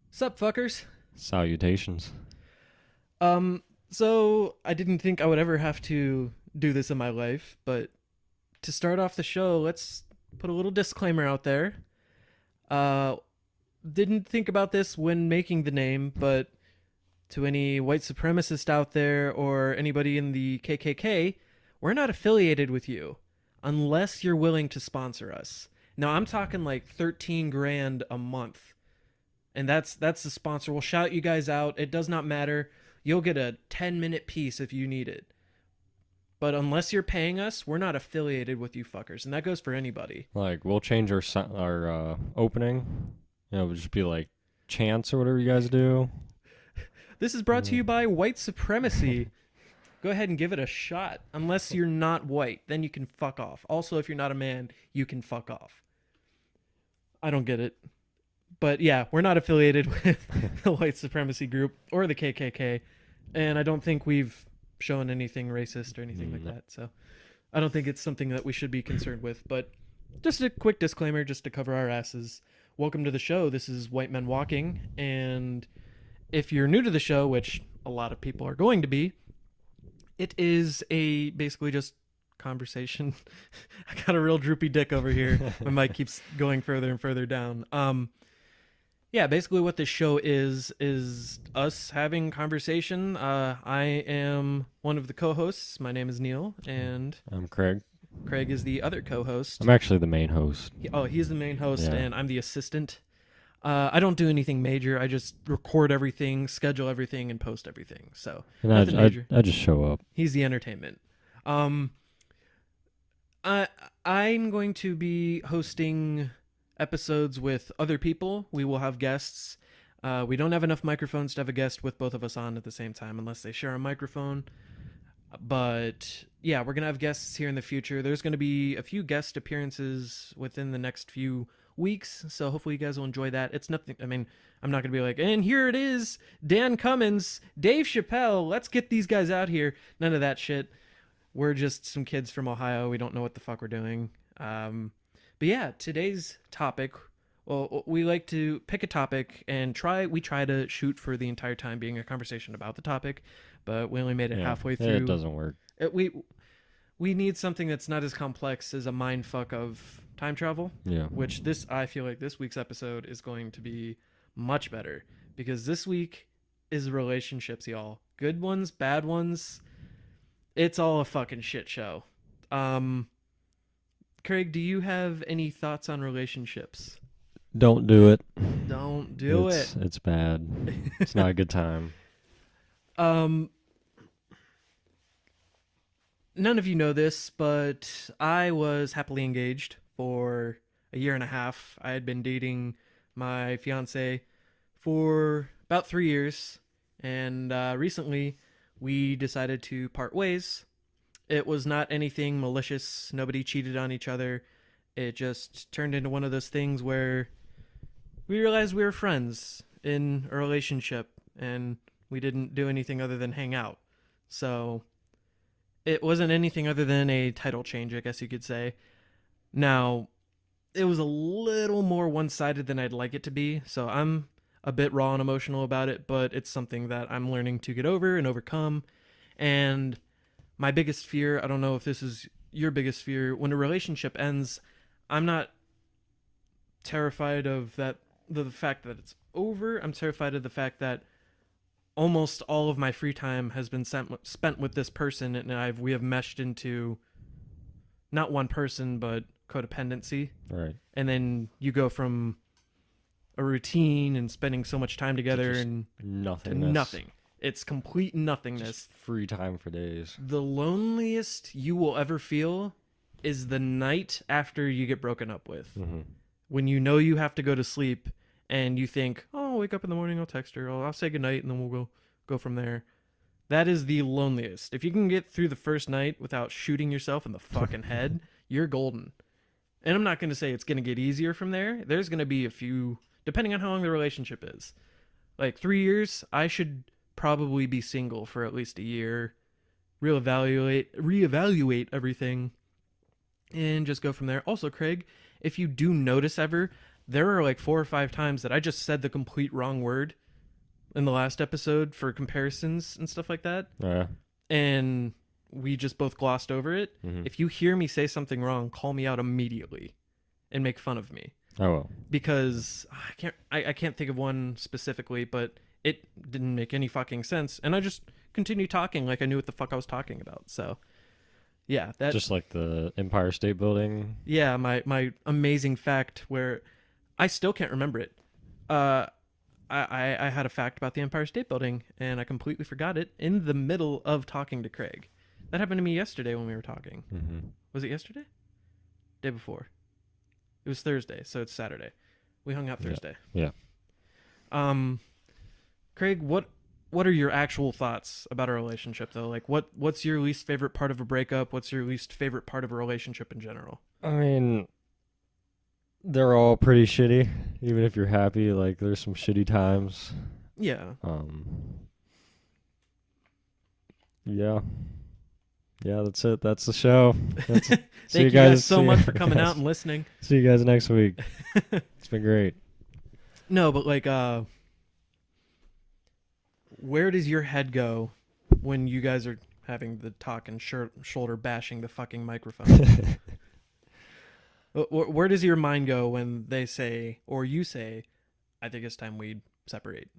Sup, fuckers? Salutations. So I didn't think I would ever have to do this in my life, but to start off the show, let's put a little disclaimer out there. Uh, didn't think about this when making the name, but to any white supremacist out there or anybody in the KKK, we're not affiliated with you unless you're willing to sponsor us. Now I'm talking like 13 grand a month. And that's the sponsor. We'll shout you guys out. It does not matter. You'll get a 10-minute piece if you need it. But unless you're paying us, we're not affiliated with you fuckers. And that goes for anybody. Like, we'll change our opening. You know, it'll just be like chants or whatever you guys do. This is brought to you by white supremacy. Go ahead and give it a shot. Unless you're not white, then you can fuck off. Also, if you're not a man, you can fuck off. I don't get it. But yeah, we're not affiliated with the white supremacy group or the KKK. And I don't think we've shown anything racist or anything like that. So I don't think it's something that we should be concerned with. But just a quick disclaimer just to cover our asses. Welcome to the show. This is White Men Walking. And if you're new to the show, which a lot of people are going to be, it is a basically just conversation. I got a real droopy dick over here. My mic keeps going further and further down. Yeah, basically what this show is us having conversation. I am one of the co-hosts. My name is Neil, and I'm Craig. Craig is the other co-host. I'm actually the main host. He's the main host, Yeah. and I'm the assistant. I don't do anything major. I just record everything, schedule everything, and post everything. So And nothing major. I just show up. He's the entertainment. I'm going to be hosting episodes with other people. We will have guests. We don't have enough microphones to have a guest with both of us on at the same time unless they share a microphone. But yeah, we're going to have guests here in the future. There's going to be a few guest appearances within the next few weeks. So hopefully you guys will enjoy that. It's nothing. I mean, I'm not going to be like, and here it is, Dan Cummins, Dave Chappelle. Let's get these guys out here. None of that shit. We're just some kids from Ohio. We don't know what the fuck we're doing. But yeah, today's topic, well, we like to pick a topic and we try to shoot for the entire time being a conversation about the topic, but we only made it halfway through. It doesn't work. We need something that's not as complex as a mind fuck of time travel. Yeah. Which I feel like this week's episode is going to be much better because this week is relationships, y'all. Good ones, bad ones. It's all a fucking shit show. Craig, do you have any thoughts on relationships? Don't do it. Don't do it. It's bad. It's not a good time. None of you know this, but I was happily engaged for a year and a half. I had been dating my fiance for about 3 years, and recently we decided to part ways. It was not anything malicious. Nobody cheated on each other. It just turned into one of those things where we realized we were friends in a relationship and we didn't do anything other than hang out. So it wasn't anything other than a title change, I guess you could say. Now, it was a little more one-sided than I'd like it to be, so I'm a bit raw and emotional about it, but it's something that I'm learning to get over and overcome. And my biggest fear, I don't know if this is your biggest fear, when a relationship ends, I'm not terrified of the fact that it's over. I'm terrified of the fact that almost all of my free time has been spent with this person, and we have meshed into not one person, but codependency. Right. And then you go from a routine and spending so much time together and nothing. to nothing. It's complete nothingness. Just free time for days. The loneliest you will ever feel is the night after you get broken up with. Mm-hmm. When you know you have to go to sleep and you think, oh, I'll wake up in the morning, I'll text her, I'll say goodnight, and then we'll go from there. That is the loneliest. If you can get through the first night without shooting yourself in the fucking head, you're golden. And I'm not going to say it's going to get easier from there. There's going to be a few, depending on how long the relationship is. Like 3 years, I should probably be single for at least a year reevaluate everything, and just go from there. Also, Craig, if you do notice ever, there are like 4 or 5 times that I just said the complete wrong word in the last episode for comparisons and stuff like that, Yeah. and we just both glossed over it. Mm-hmm. If you hear me say something wrong, call me out immediately and make fun of me, I will. because I can't think of one specifically, but it didn't make any fucking sense, and I just continued talking like I knew what the fuck I was talking about. So yeah, that Just like the Empire State Building. yeah, my amazing fact where I still can't remember it. I had a fact about the Empire State Building and I completely forgot it in the middle of talking to Craig. That happened to me yesterday when we were talking. Mm-hmm. Was it yesterday? Day before. It was Thursday, so it's Saturday. We hung out Thursday. Yeah. Craig, what are your actual thoughts about a relationship though? Like what's your least favorite part of a breakup? What's your least favorite part of a relationship in general? I mean, they're all pretty shitty. Even if you're happy, like there's some shitty times. Yeah. Yeah. Yeah, that's it. That's the show. That's Thank you guys so much for coming out and listening. See you guys next week. It's been great. No, but like where does your head go when you guys are having the talk and shoulder bashing the fucking microphone? Where does your mind go when they say, or you say, I think it's time we separate?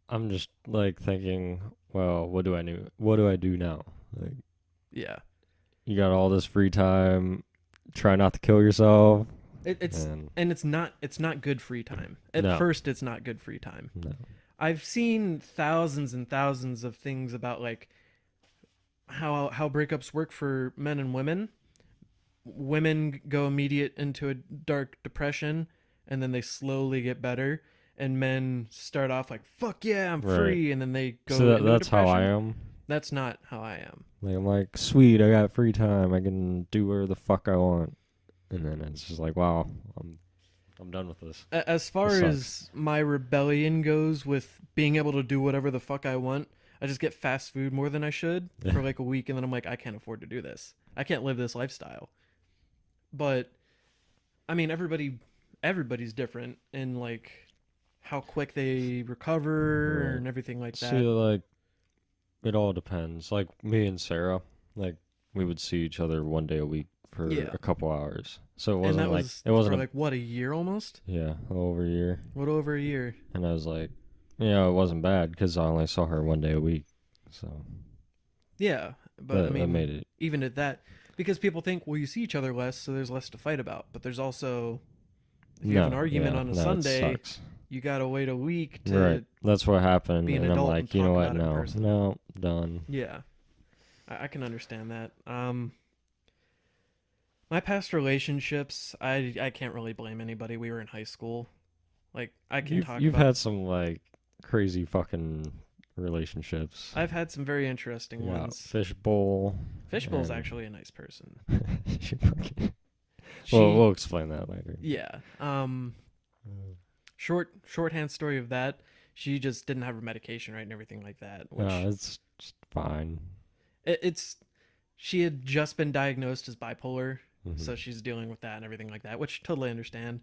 I'm just like thinking, well, what do I do? What do I do now? Like, yeah, you got all this free time. Try not to kill yourself. It's not good free time. At No. first, it's not good free time. No. I've seen thousands and thousands of things about like how breakups work for men and women. Women go immediate into a dark depression and then they slowly get better, and men start off like fuck yeah, I'm Right. free, and then they go So into that's how I depression. am. That's not how I am. Like I'm like, sweet, I got free time. I can do whatever the fuck I want. And then it's just like, wow, I'm done with this. As far This as my rebellion goes with being able to do whatever the fuck I want, I just get fast food more than I should for like a week, and then I'm like, I can't afford to do this. I can't live this lifestyle. But I mean, everybody's different in like how quick they recover Right. and everything like that. See, like, it all depends. Like me and Sarah, like we would see each other one day a week for Yeah. a couple hours. So it And wasn't that like was it wasn't for like what, a year almost? yeah, a little over a year. What, over a year? And I was like, you know, it wasn't bad because I only saw her one day a week. So Yeah, but I mean, that made it. even at that, because people think, well, you see each other less, so there's less to fight about. But there's also, if you have an argument on a Sunday, it sucks. you gotta wait a week to. Right. That's what happened. be an And I'm adult like, and you know talk what? about it in No, person. no, done. Yeah, I can understand that. My past relationships, I can't really blame anybody. We were in high school. Like I can talk You've about. had some like crazy fucking relationships. I've had some very interesting Yeah, ones. Fishbowl. Fishbowl's and- actually a nice person. Well, we'll explain that later. Yeah. Shorthand story of that. She just didn't have her medication right and everything like that. Which No, it's just fine. it's she had just been diagnosed as bipolar, Mhm. so she's dealing with that and everything like that, which totally understand.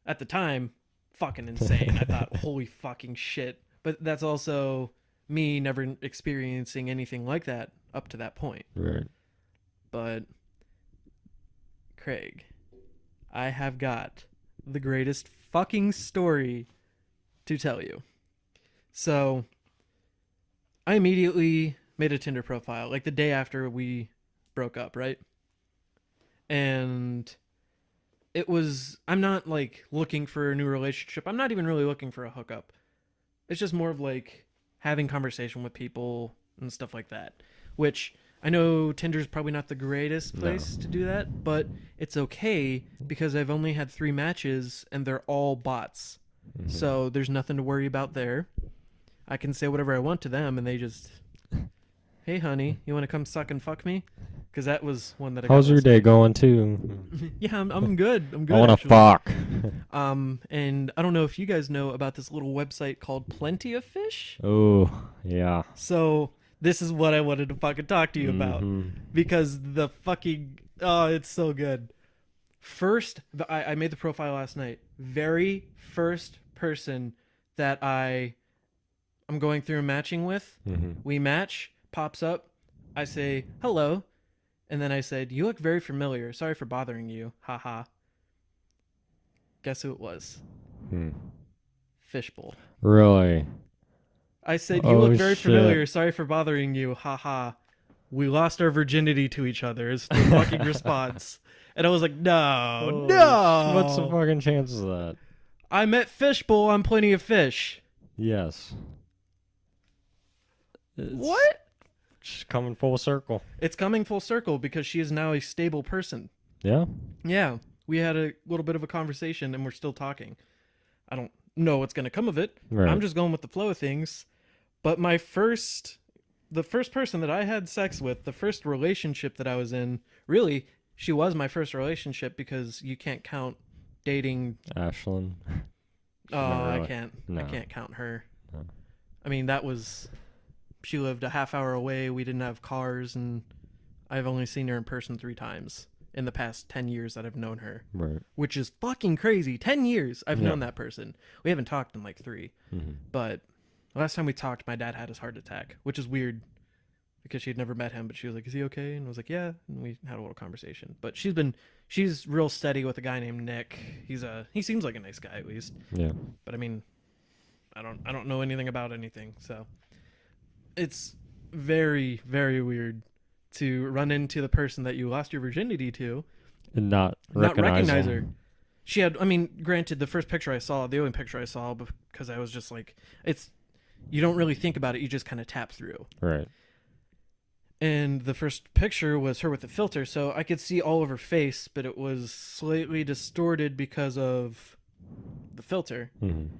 At the time, fucking insane. I thought, holy fucking shit. But that's also me never experiencing anything like that up to that point. Right. But Craig, I have got the greatest fucking story to tell you. So I immediately made a Tinder profile like the day after we broke up, right? And I'm not like looking for a new relationship. I'm not even really looking for a hookup. It's just more of like having conversation with people and stuff like that, which I know Tinder's probably not the greatest place to do that, but it's okay because I've only had 3 matches and they're all bots. Mhm. So there's nothing to worry about there. I can say whatever I want to them and they just, hey honey, you want to come suck and fuck me? Because that was one that I How's got your last day going too? week. Yeah, I'm good. I'm good. I want to actually. fuck. And I don't know if you guys know about this little website called Plenty of Fish. Oh, yeah. So This is what I wanted to fucking talk to you about Mhm. because the fucking it's so good. First, I made the profile last night. Very first person that I'm going through matching with, Mhm. we match, pops up. I say hello, and then I said, "You look very familiar. Sorry for bothering you." Haha. Guess who it was? Hmm. Fishbowl. Really? I said, "You look Oh very shit. familiar. Sorry for bothering you." Haha. We lost our virginity to each other is the fucking response. And I was like, no, Holy no. What's the fucking chances of that? I met Fishbowl on Plenty of Fish. Yes. It's What? just coming full circle. It's coming full circle because she is now a stable person. Yeah. Yeah. We had a little bit of a conversation and we're still talking. I don't know what's going to come of it. Right. I'm just going with the flow of things. But the first person that I had sex with, the first relationship that I was in, really, she was my first relationship because you can't count dating. Ashlyn. Oh, Not really. I can't. No. I can't count her. No. I mean, that was. She lived a half hour away. We didn't have cars, and I've only seen her in person 3 times in the past 10 years that I've known her, Right. which is fucking crazy. 10 years I've Yeah. known that person. We haven't talked in like 3, Mm-hmm. but last time we talked, my dad had his heart attack, which is weird because she'd never met him, but she was like, "Is he okay?" And I was like, "Yeah." And we had a little conversation. But she's real steady with a guy named Nick. He seems like a nice guy at least. Yeah. But I mean, I don't know anything about anything, so it's very, very weird to run into the person that you lost your virginity to, And not not recognize them. her. She had, I mean, granted, the first picture I saw, the only picture I saw, because I was just like, you don't really think about it, you just kind of tap through. Right. And the first picture was her with a filter, so I could see all of her face, but it was slightly distorted because of the filter. Mm-hmm.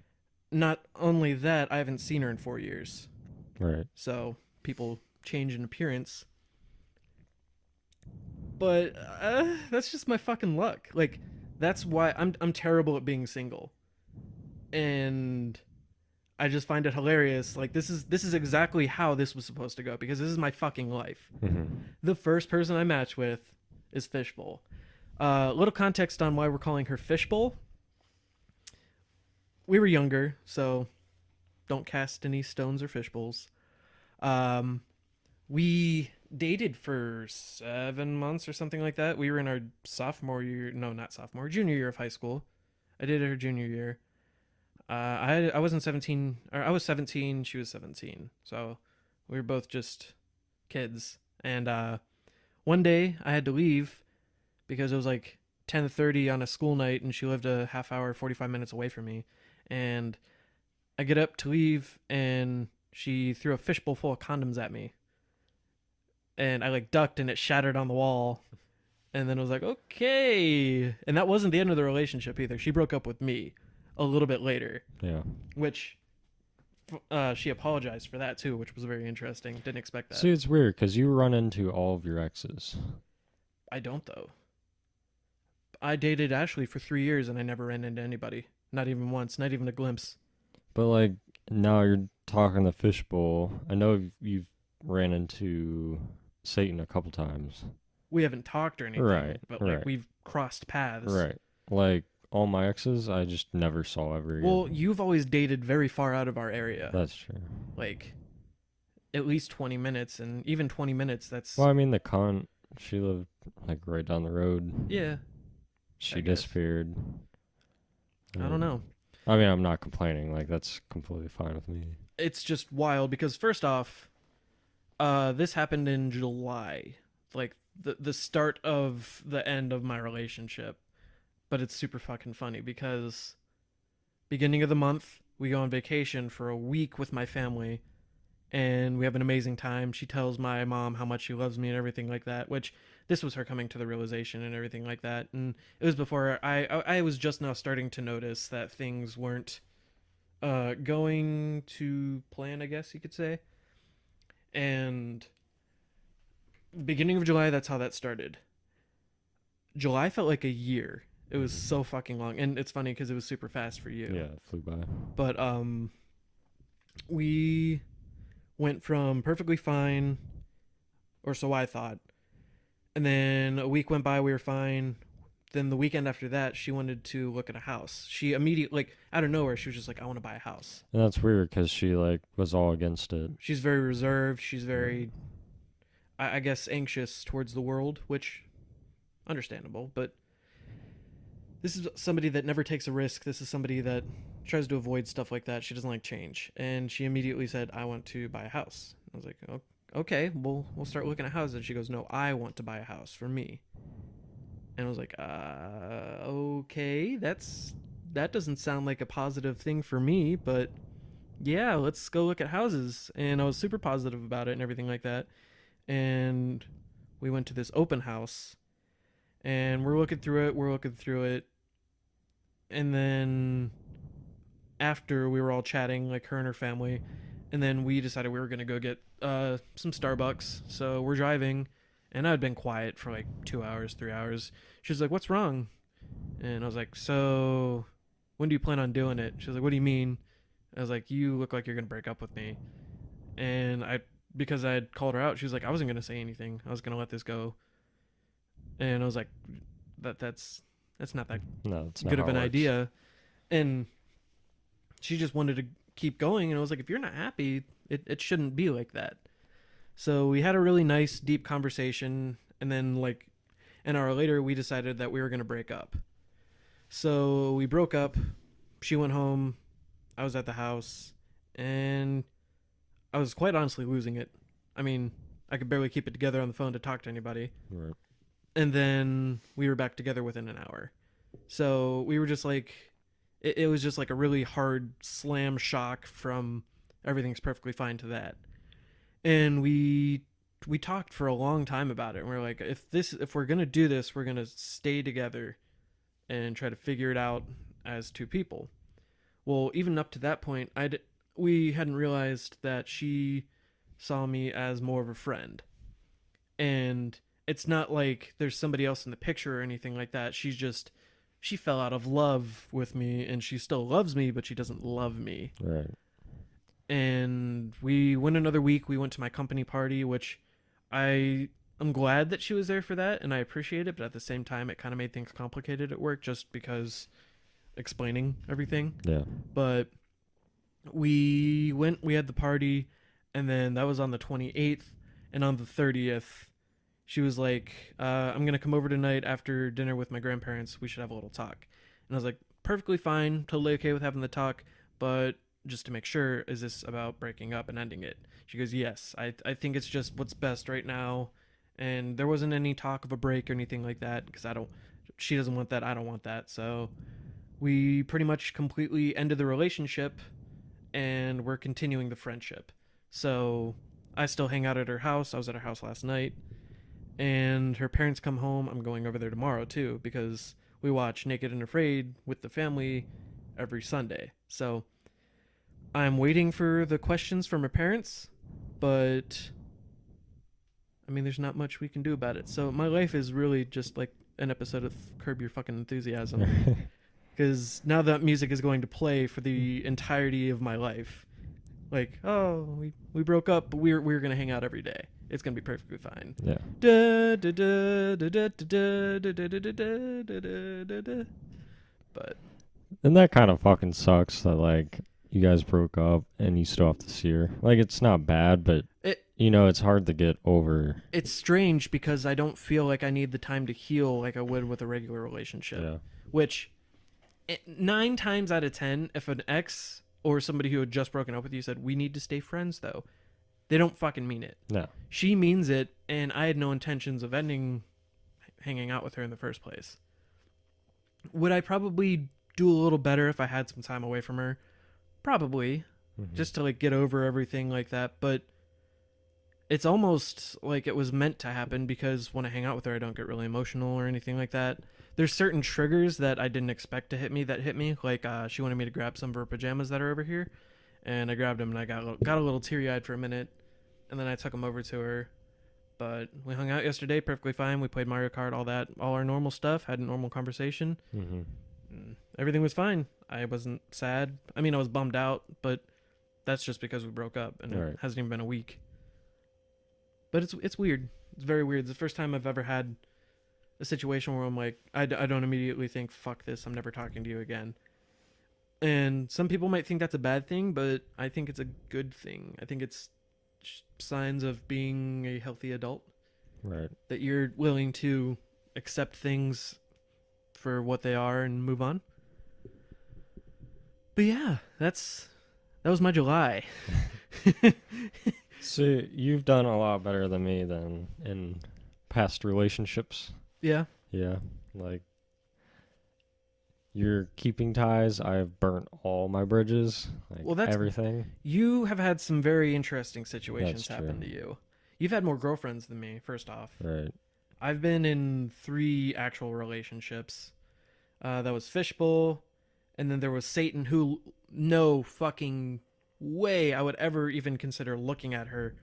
Not only that, I haven't seen her in 4 years. Right. So people change in appearance. But that's just my fucking luck. Like, that's why I'm terrible at being single. And I just find it hilarious. Like, this is exactly how this was supposed to go because this is my fucking life. Mm-hmm. The first person I match with is Fishbowl. Little context on why we're calling her Fishbowl. We were younger, so don't cast any stones or fishbowls. We dated for 7 months or something like that. We were in our junior year of high school. I dated her junior year. I wasn't 17, or I was 17, she was 17. So we were both just kids. And one day I had to leave because it was like 10:30 on a school night and she lived a half hour, 45 minutes away from me. And I get up to leave and she threw a fishbowl full of condoms at me. And I like ducked and it shattered on the wall. And then I was like, okay. And that wasn't the end of the relationship either. She broke up with me a little bit later, Yeah. which she apologized for that too, which was very interesting. Didn't expect that. See, it's weird because you run into all of your exes. I don't though. I dated Ashley for 3 years and I never ran into anybody. Not even once, not even a glimpse. But like now you're talking the fishbowl. I know you've ran into Satan a couple times. We haven't talked or anything, Right, but like right. we've crossed paths. Right. Like all my exes, I just never saw ever again. Well, you've always dated very far out of our area. That's true. Like at least 20 minutes, and even 20 minutes, that's... Well, I mean, the cunt, she lived like right down the road. Yeah, She I guess. disappeared. I don't know. I mean, I'm not complaining. Like, that's completely fine with me. It's just wild because first off, this happened in July, like the start of the end of my relationship. But it's super fucking funny because beginning of the month, we go on vacation for a week with my family and we have an amazing time. She tells my mom how much she loves me and everything like that, which this was her coming to the realization and everything like that. And it was before I was just now starting to notice that things weren't going to plan, I guess you could say. And beginning of July, that's how that started. July felt like a year. It was so fucking long, and it's funny because it was super fast for you. Yeah, it flew by. But we went from perfectly fine, or so I thought, and then a week went by, we were fine. Then the weekend after that, she wanted to look at a house. She immediately, like, out of nowhere, she was just like, I want to buy a house. And that's weird because she like was all against it. She's very reserved. She's very, I guess, anxious towards the world, which, understandable. But this is somebody that never takes a risk. This is somebody that tries to avoid stuff like that. She doesn't like change. And she immediately said, I want to buy a house. I was like, oh, okay, we'll start looking at houses. And she goes, no, I want to buy a house for me. And I was like, okay, that doesn't sound like a positive thing for me, but yeah, let's go look at houses. And I was super positive about it and everything like that. And we went to this open house, and we're looking through it. And then after, we were all chatting, like her and her family, and then we decided we were going to go get some Starbucks. So we're driving, and I had been quiet for like 2 hours, 3 hours. She was like, what's wrong? And I was like, so when do you plan on doing it? She was like, what do you mean? I was like, you look like you're going to break up with me. And because I had called her out, she was like, I wasn't going to say anything. I was going to let this go. And I was like, that's not that No, it's not good how of an it works. idea. And she just wanted to keep going. And I was like, if you're not happy, it shouldn't be like that. So we had a really nice, deep conversation. And then, like, an hour later, we decided that we were going to break up. So we broke up. She went home. I was at the house. And I was quite honestly losing it. I mean, I could barely keep it together on the phone to talk to anybody. Right. And then we were back together within an hour. So we were just like, it was just like a really hard slam shock from everything's perfectly fine to that. And we talked for a long time about it. And we are like, if we're gonna do this, we're gonna stay together and try to figure it out as two people. Well, even up to that point, we hadn't realized that she saw me as more of a friend. And it's not like there's somebody else in the picture or anything like that. She fell out of love with me, and she still loves me, but she doesn't love me. Right. And we went another week. We went to my company party, which I'm glad that she was there for that, and I appreciate it, but at the same time, it kind of made things complicated at work just because explaining everything. Yeah. But we had the party, and then that was on the 28th, and on the 30th, she was like, I'm going to come over tonight after dinner with my grandparents. We should have a little talk. And I was like, perfectly fine, totally okay with having the talk, but just to make sure, is this about breaking up and ending it? She goes, yes, I think it's just what's best right now. And there wasn't any talk of a break or anything like that, because she doesn't want that, I don't want that. So we pretty much completely ended the relationship, and we're continuing the friendship. So I still hang out at her house. I was at her house last night. And her parents come home. I'm going over there tomorrow too, because we watch Naked and Afraid with the family every Sunday. So I'm waiting for the questions from her parents, but I mean, there's not much we can do about it. So my life is really just like an episode of Curb Your Fucking Enthusiasm, because now that music is going to play for the entirety of my life. Like, oh, we broke up, but we're going to hang out every day. It's going to be perfectly fine. Yeah. But And that kind of fucking sucks that, like, you guys broke up and you still have to see her. Like, it's not bad, but, it's hard to get over. It's strange because I don't feel like I need the time to heal like I would with a regular relationship. Yeah. Which, 9 times out of 10, if an ex or somebody who had just broken up with you said, we need to stay friends, though, they don't fucking mean it. No. She means it, and I had no intentions of hanging out with her in the first place. Would I probably do a little better if I had some time away from her? Probably. Mm-hmm. Just to like get over everything like that. But it's almost like it was meant to happen, because when I hang out with her, I don't get really emotional or anything like that. There's certain triggers that I didn't expect to hit me that hit me. Like she wanted me to grab some of her pajamas that are over here, and I grabbed them, and I got a little teary-eyed for a minute, and then I took them over to her. But we hung out yesterday perfectly fine. We played Mario Kart, all our normal stuff, had a normal conversation. Mm-hmm. Everything was fine. I wasn't sad. I mean, I was bummed out, but that's just because we broke up, and Right. it hasn't even been a week. But it's weird. It's very weird. It's the first time I've ever had a situation where I'm like, I don't immediately think, fuck this, I'm never talking to you again. And some people might think that's a bad thing, but I think it's a good thing. I think it's signs of being a healthy adult. Right. That you're willing to accept things for what they are and move on. But yeah, that was my July. See, you've done a lot better than me than in past relationships. Yeah. Yeah. Like, you're keeping ties. I've burnt all my bridges. Like, Well, that's everything. You have had some very interesting situations That's happen true. to you. You've had more girlfriends than me, first off. Right. I've been in 3 actual relationships. That was Fishbowl, and then there was Satan, who no fucking way I would ever even consider looking at her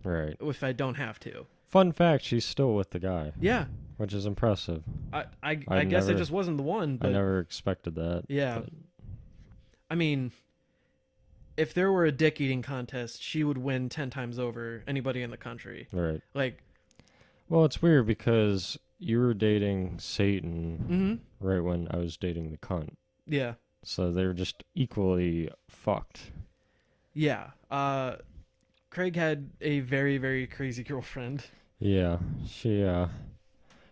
Right. if I don't have to. Fun fact, she's still with the guy. Yeah. Which is impressive. I guess it just wasn't the one. But I never expected that. Yeah. But I mean, if there were a dick eating contest, she would win 10 times over anybody in the country. right. Like, Well, it's weird because you were dating Satan mm-hmm. right when I was dating the cunt. Yeah. So they were just equally fucked. Yeah. Craig had a very, very crazy girlfriend. Yeah. She,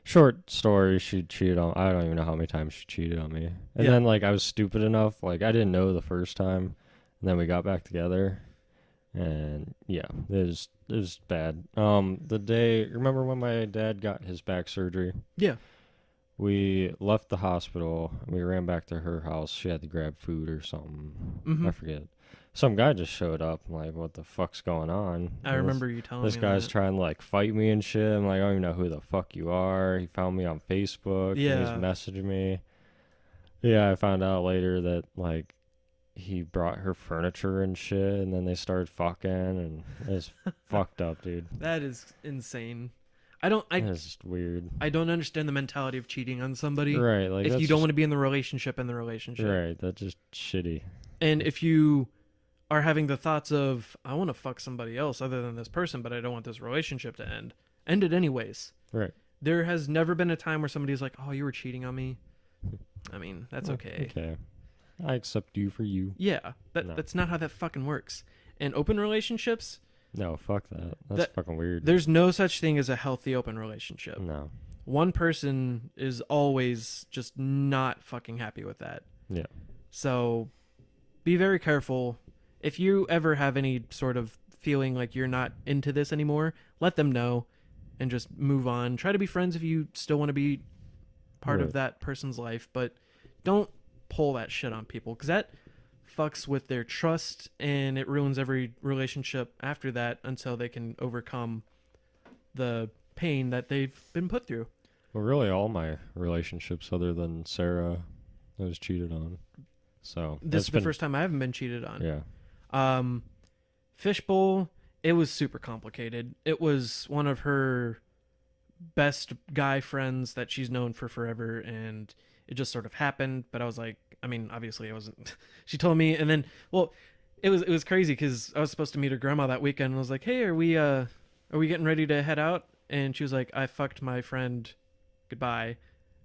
short story, she cheated on, I don't even know how many times she cheated on me. And Yeah. then, like, I was stupid enough, like, I didn't know the first time. And then we got back together. And, yeah, it was bad. The day, remember when my dad got his back surgery? Yeah. We left the hospital. We ran back to her house. She had to grab food or something. Mm-hmm. I forget. Some guy just showed up. I'm like, what the fuck's going on? I remember you telling me This guy's that. trying to, like, fight me and shit. I'm like, I don't even know who the fuck you are. He found me on Facebook. Yeah. And he's messaging me. Yeah, I found out later that, like, he brought her furniture and shit, and then they started fucking, and it's fucked up, dude. That is insane. It's just weird. I don't understand the mentality of cheating on somebody. Right, like, If that's you don't just- want to be in the relationship, Right, that's just shitty. And if you are having the thoughts of, I want to fuck somebody else other than this person, but I don't want this relationship to end it anyways. Right. There has never been a time where somebody's like, oh, you were cheating on me. I mean, that's Oh, okay. Okay. I accept you for you. Yeah, No. that's not how that fucking works. In open relationships, No, fuck that. That's fucking weird. there's no such thing as a healthy open relationship. No. One person is always just not fucking happy with that. Yeah. So be very careful. If you ever have any sort of feeling like you're not into this anymore, let them know and just move on. Try to be friends if you still want to be part of Right. that person's life, but don't pull that shit on people, because that fucks with their trust and it ruins every relationship after that until they can overcome the pain that they've been put through. Well, really, all my relationships, other than Sarah, I was cheated on. So This is the first time I haven't been cheated on. Yeah. Fishbowl, it was super complicated. It was one of her best guy friends that she's known for forever, and it just sort of happened. But I was like, I mean, obviously I wasn't. She told me, and then, well, it was crazy because I was supposed to meet her grandma that weekend, and I was like, hey, are we getting ready to head out? And she was like, I fucked my friend, goodbye.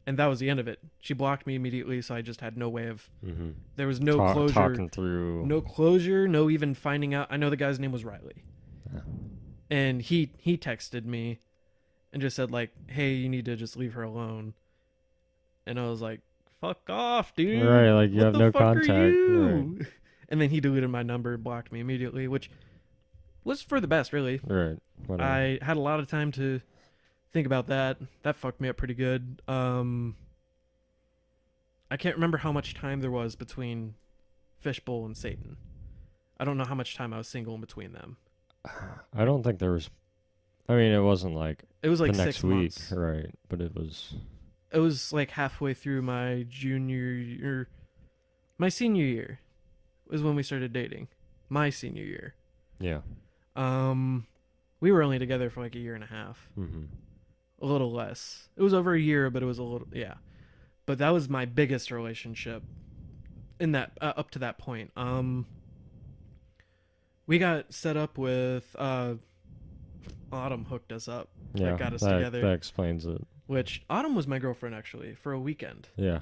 And that was the end of it. She blocked me immediately, so I just had no way of. Mm-hmm. There was no closure. Talking through. No closure. No even finding out. I know the guy's name was Riley, Yeah. and he texted me, and just said like, "Hey, you need to just leave her alone." And I was like, "Fuck off, dude!" Right, like you What have the no fuck are contact. you? Right. And then he deleted my number, blocked me immediately, which was for the best, really. Right. Whatever. I had a lot of time to think about that. That fucked me up pretty good. I can't remember how much time there was between Fishbowl and Satan. I don't know how much time I was single in between them. I don't think there was. I mean, it wasn't like It was like the 6 next week, months. right? But it was. It was like halfway through my junior year. My senior year was when we started dating. My senior year. Yeah. We were only together for like a year and a half. Mm-hmm. A little less. It was over a year, but it was a little, yeah. But that was my biggest relationship in that up to that point. We got set up with Autumn hooked us up. Yeah, That got us that together. explains it. Which Autumn was my girlfriend actually for a weekend, Yeah,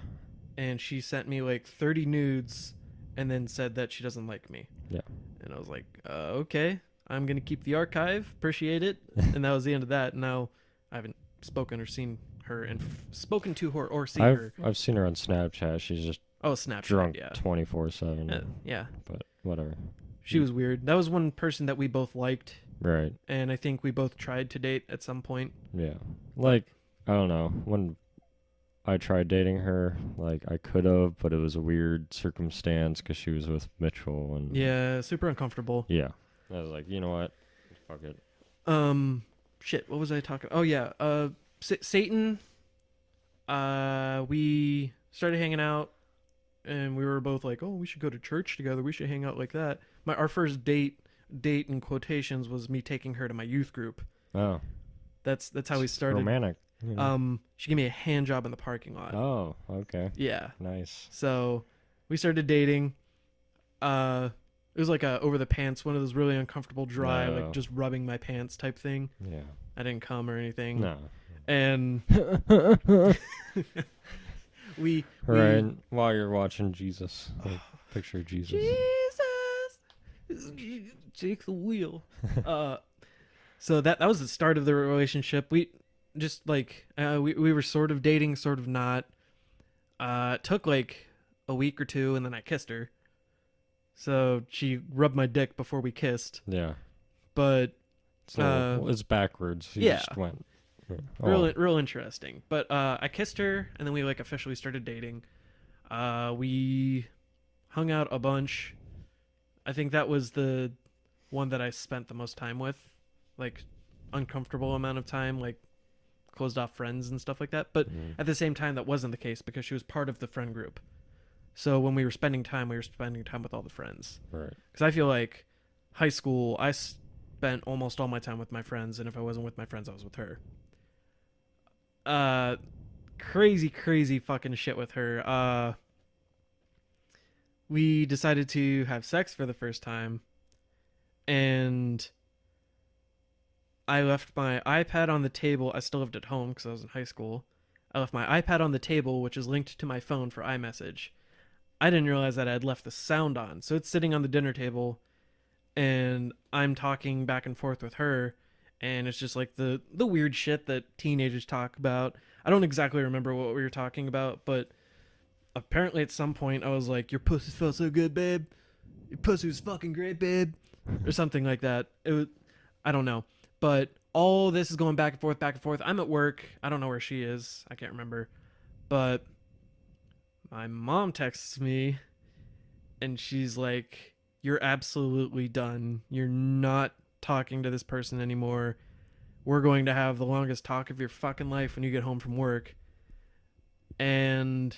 and she sent me like 30 nudes, and then said that she doesn't like me. yeah. And I was like, okay, I'm gonna keep the archive. Appreciate it. And that was the end of that. Now I haven't spoken or seen her and spoken to her or seen her. I've seen her on Snapchat. She's just Oh, Snapchat. drunk Yeah. 24/7. Yeah. But whatever. She was weird. That was one person that we both liked, Right. and I think we both tried to date at some point. Yeah. Like, I don't know. When I tried dating her, like, I could have, but it was a weird circumstance because she was with Mitchell. And Yeah, super uncomfortable. yeah. I was like, you know what? Fuck it. Shit, what was I talking? Oh yeah, Satan. We started hanging out, and we were both like, oh, we should go to church together. We should hang out like that. Our first date in quotations was me taking her to my youth group. Oh. That's how we started. Romantic. You know. She gave me a hand job in the parking lot. Oh, okay. Yeah. Nice. So we started dating. It was like a over the pants, one of those really uncomfortable dry, No. like just rubbing my pants type thing. Yeah. I didn't come or anything. No. And we Right. While you're watching Jesus. Like, picture Jesus. Jesus, take the wheel. So that was the start of the relationship. We just like we were sort of dating, sort of not. It took like a week or two, and then I kissed her. So she rubbed my dick before we kissed. Yeah. But So it's backwards. You yeah. just went. Yeah. real interesting. But I kissed her, and then we like officially started dating. We hung out a bunch. I think that was the one that I spent the most time with, like uncomfortable amount of time, like closed off friends and stuff like that. But at the same time, that wasn't the case because she was part of the friend group. So when we were spending time with all the friends. Right. Because I feel like high school, I spent almost all my time with my friends, and if I wasn't with my friends, I was with her. Crazy fucking shit with her. We decided to have sex for the first time, and I left my iPad on the table. I still lived at home because I was in high school. I left my iPad on the table, which is linked to my phone for iMessage. I didn't realize that I had left the sound on, so it's sitting on the dinner table, and I'm talking back and forth with her, and it's just like the weird shit that teenagers talk about. I don't exactly remember what we were talking about, but apparently at some point I was like, your pussy felt so good, babe. Your pussy was fucking great, babe. Or something like that. It was, I don't know. But all this is going back and forth, back and forth. I'm at work. I don't know where she is. I can't remember. But my mom texts me, and she's like, you're absolutely done. You're not talking to this person anymore. We're going to have the longest talk of your fucking life when you get home from work. And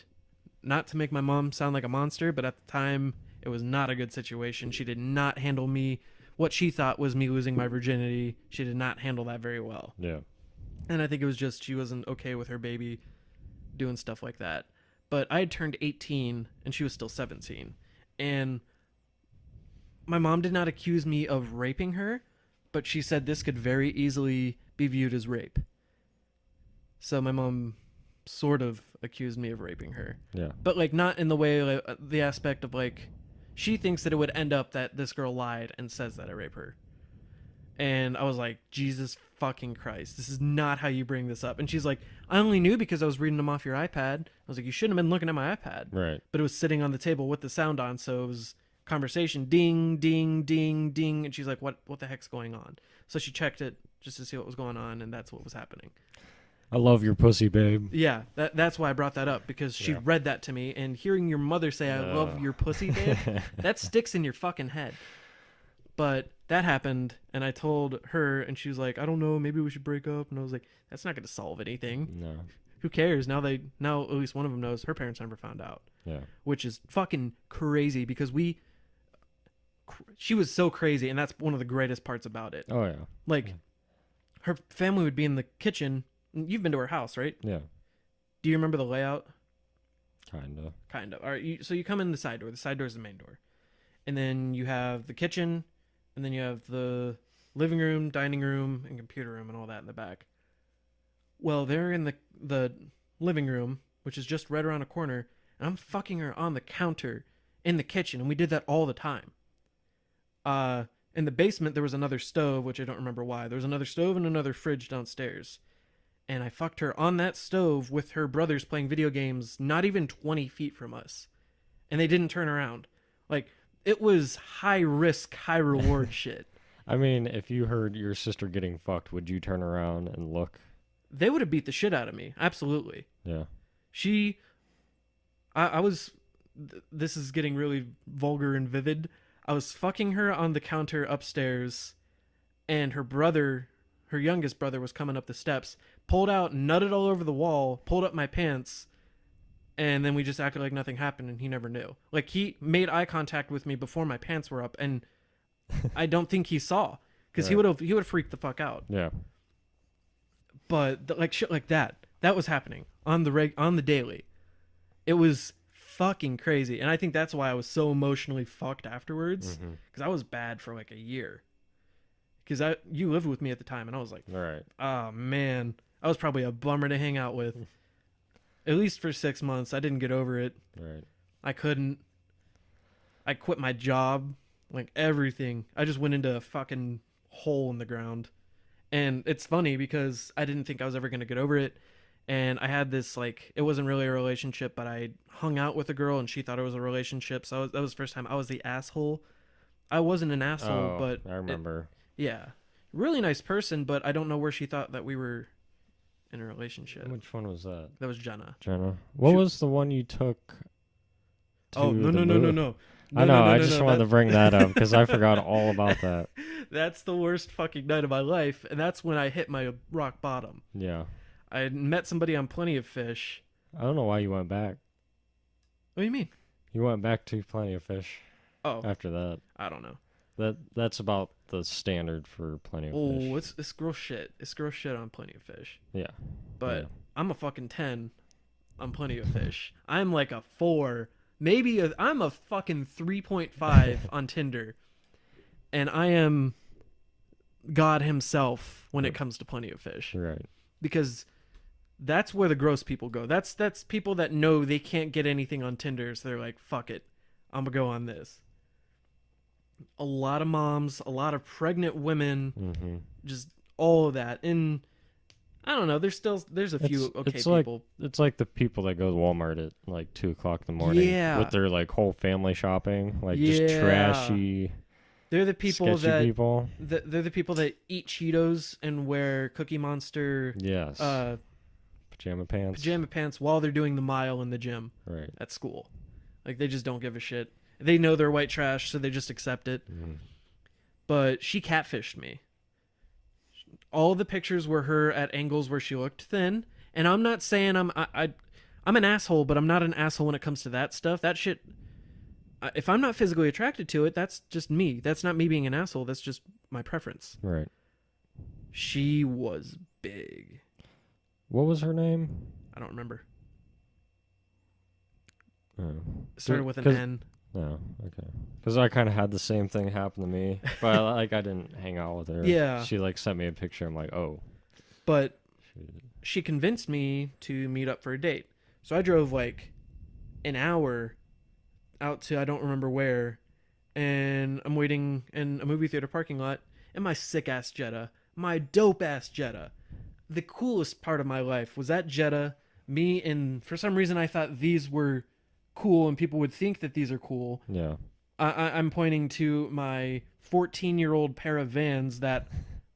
not to make my mom sound like a monster, but at the time, it was not a good situation. She did not handle me, what she thought was me losing my virginity. She did not handle that very well. Yeah. And I think it was just she wasn't okay with her baby doing stuff like that. But I had turned 18, and she was still 17. And my mom did not accuse me of raping her, but she said this could very easily be viewed as rape. So my mom sort of accused me of raping her. Yeah. But like not in the way, like, the aspect of like, she thinks that it would end up that this girl lied and says that I rape her. And I was like, Jesus fucking Christ, this is not how you bring this up. And she's like, I only knew because I was reading them off your iPad. I was like, you shouldn't have been looking at my iPad. Right. But it was sitting on the table with the sound on, so it was conversation, ding, ding, ding, ding. And she's like, what the heck's going on? So she checked it just to see what was going on, and that's what was happening. I love your pussy, babe. Yeah, that's why I brought that up, because she read that to me, and hearing your mother say, I love your pussy, babe, that sticks in your fucking head. But that happened, and I told her, and she was like, I don't know, maybe we should break up. And I was like, that's not going to solve anything. No. Who cares? Now at least one of them knows. Her parents never found out. Yeah. Which is fucking crazy, because she was so crazy, and that's one of the greatest parts about it. Oh, yeah. Like, her family would be in the kitchen. You've been to her house, right? Yeah. Do you remember the layout? Kind of. All right. So you come in the side door. The side door is the main door. And then you have the kitchen, and then you have the living room, dining room, and computer room, and all that in the back. Well, they're in the living room, which is just right around a corner, and I'm fucking her on the counter in the kitchen, and we did that all the time. In the basement, there was another stove, which I don't remember why. There was another stove and another fridge downstairs. And I fucked her on that stove with her brothers playing video games not even 20 feet from us. And they didn't turn around. Like, it was high risk, high reward shit. I mean, if you heard your sister getting fucked, would you turn around and look? They would have beat the shit out of me. Absolutely. Yeah. I was, this is getting really vulgar and vivid. I was fucking her on the counter upstairs, and her youngest brother, was coming up the steps, pulled out, nutted all over the wall, pulled up my pants, and then we just acted like nothing happened, and he never knew. Like, he made eye contact with me before my pants were up, and I don't think he saw, because Right. he would freak the fuck out. Yeah. But like shit like that was happening on the daily. It was fucking crazy, and I think that's why I was so emotionally fucked afterwards, Mm-hmm. because I was bad for like a year. Because you lived with me at the time, and I was like, All right. oh man, I was probably a bummer to hang out with. At least for 6 months, I didn't get over it. Right. I couldn't. I quit my job, like everything. I just went into a fucking hole in the ground. And it's funny because I didn't think I was ever going to get over it. And I had this, like, it wasn't really a relationship, but I hung out with a girl and she thought it was a relationship. So that was the first time I was the asshole. I wasn't an asshole, Oh, but I remember. yeah. Really nice person, but I don't know where she thought that we were in a relationship. Which one was that? That was Jenna. Jenna. What Shoot. was the one you took to Oh, no, the no, no, no, move? no. I know. I just wanted to that- bring that up because I forgot all about that. That's the worst fucking night of my life, and that's when I hit my rock bottom. Yeah. I had met somebody on Plenty of Fish. I don't know why you went back. What do you mean? You went back to Plenty of Fish Oh, after that. I don't know. That's about the standard for Plenty of Fish. Oh, it's girl shit. It's girl shit on Plenty of Fish. Yeah. But Yeah. I'm a fucking 10 on Plenty of Fish. I'm like a 4. Maybe I'm a fucking 3.5 on Tinder. And I am God himself when it comes to Plenty of Fish. Right. Because that's where the gross people go. That's people that know they can't get anything on Tinder, so they're like, fuck it, I'm gonna go on this. A lot of moms, a lot of pregnant women, Mm-hmm. just all of that. And I don't know, there's a few okay it's like people. it's like the people that go to Walmart at like 2:00 in the morning Yeah. with their like whole family shopping, like just Yeah. trashy, They're the people sketchy people. they're the people that eat Cheetos and wear Cookie Monster Yes. Pajama pants. pajama pants while they're doing the mile in the gym Right. at school. Like, they just don't give a shit. They know they're white trash, so they just accept it. Mhm. But she catfished me. All the pictures were her at angles where she looked thin, and I'm not saying I'm an asshole, but I'm not an asshole when it comes to that stuff. That shit. If I'm not physically attracted to it, that's just me. That's not me being an asshole. That's just my preference. Right. She was big. What was her name? I don't remember. Oh. It started with an 'Cause- N. No. Okay. Because I kind of had the same thing happen to me, but like I didn't hang out with her. Yeah. She like sent me a picture. I'm like, oh. But Shoot. she convinced me to meet up for a date. So I drove like an hour out to I don't remember where, and I'm waiting in a movie theater parking lot in my sick ass Jetta, my dope ass Jetta. The coolest part of my life was that Jetta, me, and for some reason I thought these were cool and people would think that these are cool. Yeah. I'm pointing to my 14-year-old pair of Vans that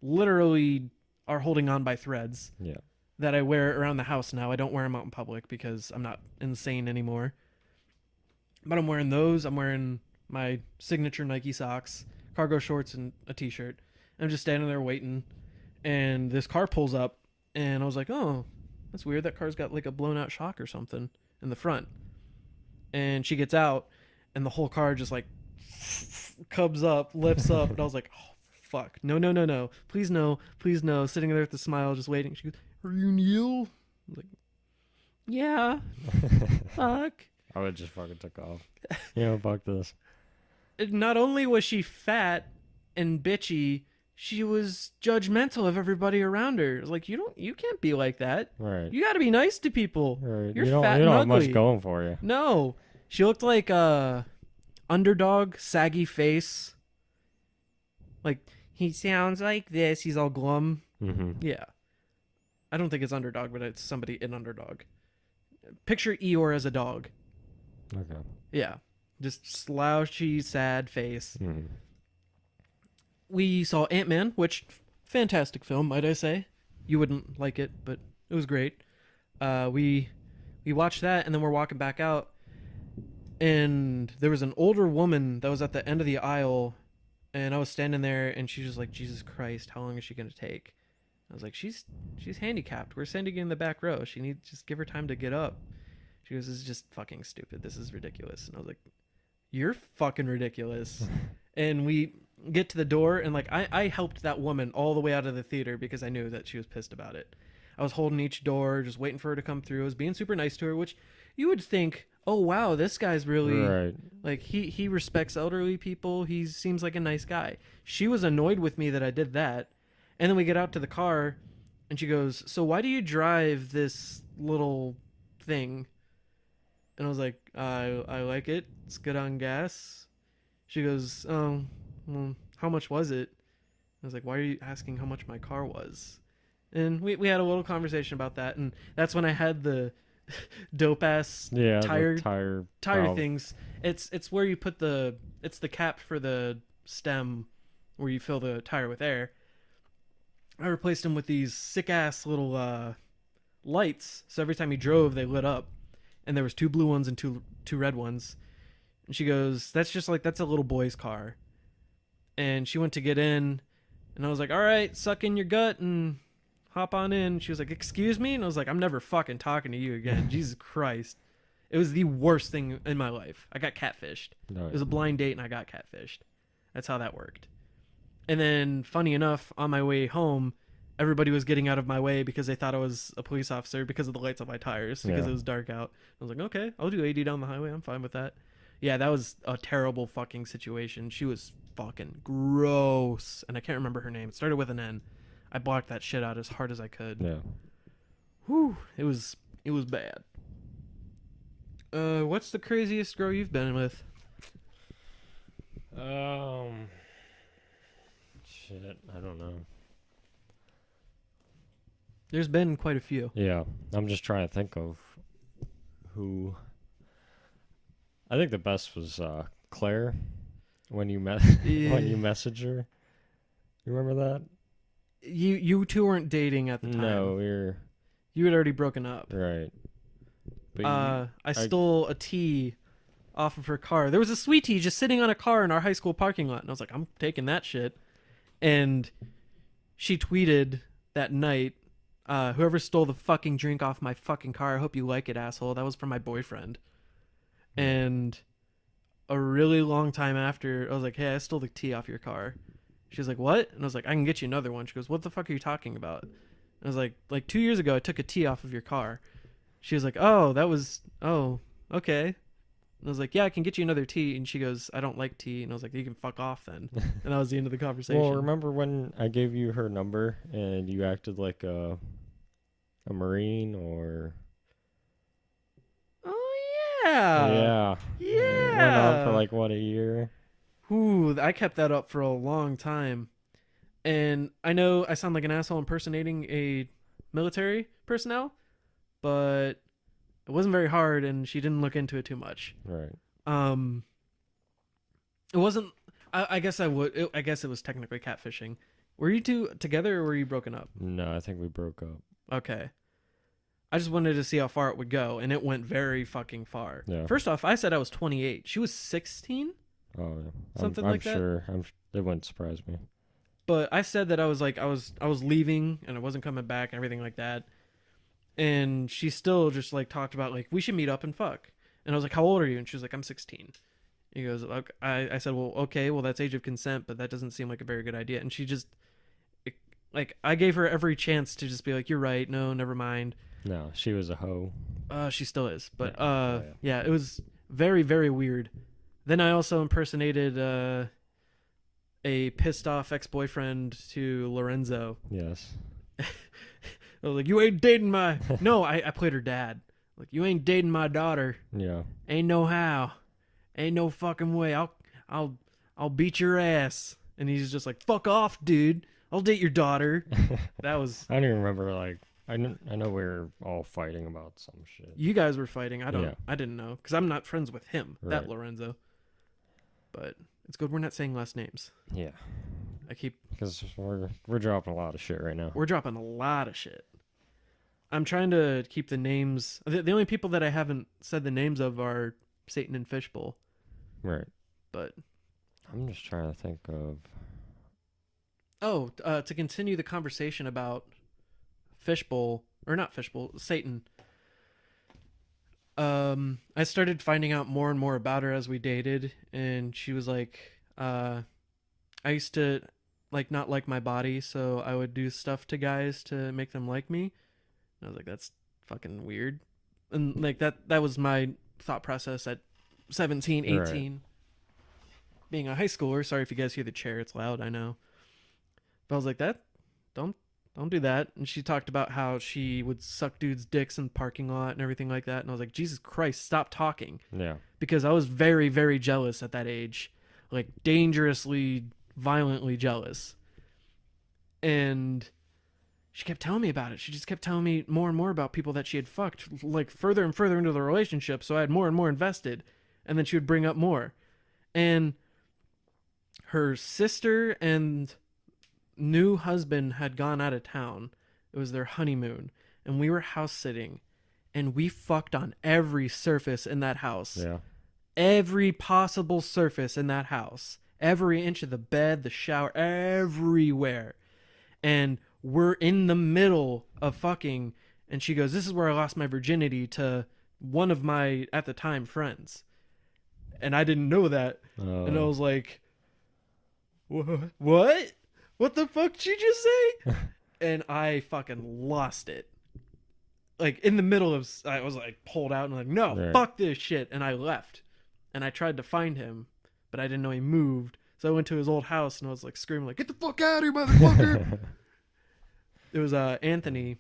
literally are holding on by threads Yeah. that I wear around the house now. I don't wear them out in public because I'm not insane anymore. But I'm wearing those. I'm wearing my signature Nike socks, cargo shorts, and a t-shirt. I'm just standing there waiting, and this car pulls up, and I was like, oh, that's weird. That car's got like a blown out shock or something in the front. And she gets out, and the whole car just like cubs up, lifts up, and I was like, oh, fuck. No. Please no. Sitting there with the smile, just waiting. She goes, are you Neil? I was like, yeah, fuck. I would just fucking took off. Fuck this. Not only was she fat and bitchy, she was judgmental of everybody around her. Like, you can't be like that. Right. You got to be nice to people. Right. You're you don't, fat you and don't have ugly. much going for you. No, she looked like a underdog, saggy face. Like, he sounds like this. He's all glum. Mm-hmm. Yeah. I don't think it's underdog, but it's somebody in underdog. Picture Eeyore as a dog. Okay. Yeah. Just slouchy, sad face. Mm-hmm. We saw Ant-Man, which, fantastic film, might I say. You wouldn't like it, but it was great. We watched that, and then we're walking back out, and there was an older woman that was at the end of the aisle, and I was standing there, and she's just like, Jesus Christ, how long is she going to take? I was like, she's handicapped. We're sending her in the back row. She needs, just give her time to get up. She goes, this is just fucking stupid. This is ridiculous. And I was like, you're fucking ridiculous. And we get to the door, and like I helped that woman all the way out of the theater because I knew that she was pissed about it. I was holding each door, just waiting for her to come through. I was being super nice to her, which you would think, oh wow, this guy's really Right. like he respects elderly people. He seems like a nice guy. She was annoyed with me that I did that. And then we get out to the car, and she goes, so why do you drive this little thing? And I was like, I like it. It's good on gas. She goes, oh, well, how much was it? I was like, why are you asking how much my car was? And we had a little conversation about that, and that's when I had the dope ass Yeah. tire the tire valve. things. It's where you put it's the cap for the stem where you fill the tire with air. I replaced them with these sick ass little lights, so every time you drove they lit up, and there was 2 blue ones and two red ones. And she goes, that's a little boy's car. And she went to get in, and I was like, all right, suck in your gut and hop on in. She was like, excuse me? And I was like, I'm never fucking talking to you again. Jesus Christ. It was the worst thing in my life. I got catfished. No. It was a blind date, and I got catfished. That's how that worked. And then, funny enough, on my way home, everybody was getting out of my way because they thought I was a police officer because of the lights on my tires, because Yeah. it was dark out. I was like, okay, I'll do 80 down the highway. I'm fine with that. Yeah, that was a terrible fucking situation. She was fucking gross. And I can't remember her name. It started with an N. I blocked that shit out as hard as I could. Yeah. Whew. It was bad. What's the craziest girl you've been with? Shit. I don't know. There's been quite a few. Yeah. I'm just trying to think of who. I think the best was Claire when you met when you messaged her. You remember that? You two weren't dating at the time. No, we're You had already broken up. right. But I stole a tea off of her car. There was a sweet tea just sitting on a car in our high school parking lot, and I was like, I'm taking that shit. And she tweeted that night, whoever stole the fucking drink off my fucking car, I hope you like it, asshole. That was from my boyfriend. And a really long time after, I was like, hey, I stole the tea off your car. She was like, what? And I was like, I can get you another one. She goes, what the fuck are you talking about? And I was like 2 years ago, I took a tea off of your car. She was like, oh, okay. And I was like, yeah, I can get you another tea. And she goes, I don't like tea. And I was like, you can fuck off then. And that was the end of the conversation. Well, remember when I gave you her number and you acted like a Marine or Oh, yeah. yeah. Went on for Yeah. like what, a year? Ooh, I kept that up for a long time. And I know I sound like an asshole impersonating a military personnel, but it wasn't very hard, and she didn't look into it too much. Right. It wasn't. I guess I guess it was technically catfishing. Were you two together, or were you broken up? No, I think we broke up. Okay. I just wanted to see how far it would go, and it went very fucking far. Yeah. First off, I said I was 28. She was 16, Oh, yeah. Something I'm like that? sure. It wouldn't surprise me. but I said that I was leaving and I wasn't coming back and everything like that. And she still just like talked about like we should meet up and fuck. And I was like, how old are you? And she was like, I'm 16. He goes, okay. I said, well, okay, well that's age of consent, but that doesn't seem like a very good idea. And she just like I gave her every chance to just be like, you're right, no, never mind. No, she was a hoe. She still is, but Yeah. yeah, it was very, very weird. Then I also impersonated a pissed off ex-boyfriend to Lorenzo. Yes. I was like, you ain't dating my... No, I played her dad. Like, you ain't dating my daughter. Yeah. Ain't no how. Ain't no fucking way. I'll beat your ass. And he's just like, fuck off, dude. I'll date your daughter. That was... I don't even remember, like, I know we were all fighting about some shit. You guys were fighting. I Yeah. didn't know. Because I'm not friends with him, that Right. Lorenzo. But it's good we're not saying last names. Yeah. Because we're dropping a lot of shit right now. We're dropping a lot of shit. I'm trying to keep the names... The only people that I haven't said the names of are Satan and Fishbowl. Right. But... I'm just trying to think of... Oh, to continue the conversation about Fishbowl, or not Fishbowl, Satan. I started finding out more and more about her as we dated, and she was like, I used to like not like my body, so I would do stuff to guys to make them like me. And I was like, that's fucking weird. And like that was my thought process at 17, 18. Right. Being a high schooler, sorry if you guys hear the chair, it's loud, I know. But I was like, don't do that. And she talked about how she would suck dudes' dicks in the parking lot and everything like that. And I was like, Jesus Christ, stop talking. Yeah. Because I was very, very jealous at that age. Like, dangerously, violently jealous. And she kept telling me about it. She just kept telling me more and more about people that she had fucked, like, further and further into the relationship. So I had more and more invested. And then she would bring up more. And her sister and new husband had gone out of town. It was their honeymoon. And we were house sitting. And we fucked on every surface in that house. Yeah. Every possible surface in that house. Every inch of the bed, the shower, everywhere. And we're in the middle of fucking. And she goes, this is where I lost my virginity to one of my, at the time, friends. And I didn't know that. And I was like, what? What the fuck did you just say? And I fucking lost it. Like, in the middle of, I was like pulled out and like, no, Right. fuck this shit. And I left. And I tried to find him, but I didn't know he moved. So I went to his old house and I was like screaming like, get the fuck out of here, motherfucker. It was Anthony,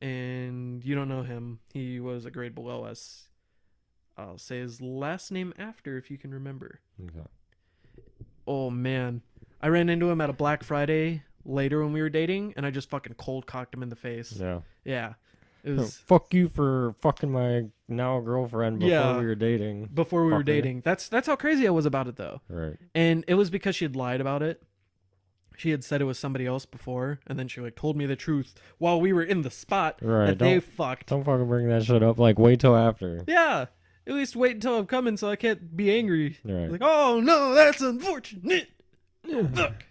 and you don't know him. He was a grade below us. I'll say his last name after if you can remember. Okay. Oh, man. I ran into him at a Black Friday later when we were dating, and I just fucking cold cocked him in the face. Yeah. Yeah. It was Fuck you for fucking my now girlfriend before Yeah. we were dating. before we were Fucker. dating. That's how crazy I was about it, though. Right. And it was because she had lied about it. She had said it was somebody else before, and then she like told me the truth while we were in the spot Right. that they fucked. Don't fucking bring that shit up. Like, wait till after. Yeah. At least wait until I'm coming so I can't be angry. Right. Like, oh no, that's unfortunate. Fuck.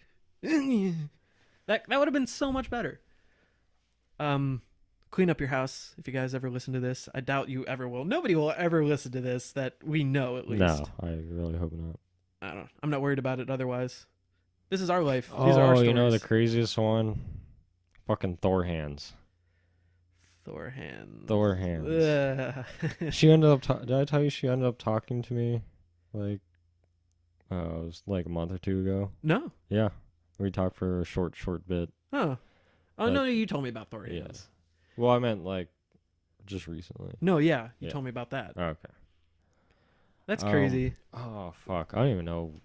That would have been so much better. Clean up your house if you guys ever listen to this. I doubt you ever will. Nobody will ever listen to this that we know, at least. No, I really hope not. I don't know. I'm not worried about it otherwise. This is our life. These are our stories. You know the craziest one? Fucking Thor hands. Thor hands. Thor hands. Ugh. She ended up. Did I tell you she ended up talking to me? Like, it was like a month or two ago. No. Yeah, we talked for a short bit. Oh. Oh, Like- no, you told me about Thor Yeah. hands. Well, I meant like just recently. No, yeah. You Yeah. told me about that. Oh, okay. That's crazy. Oh fuck! I don't even know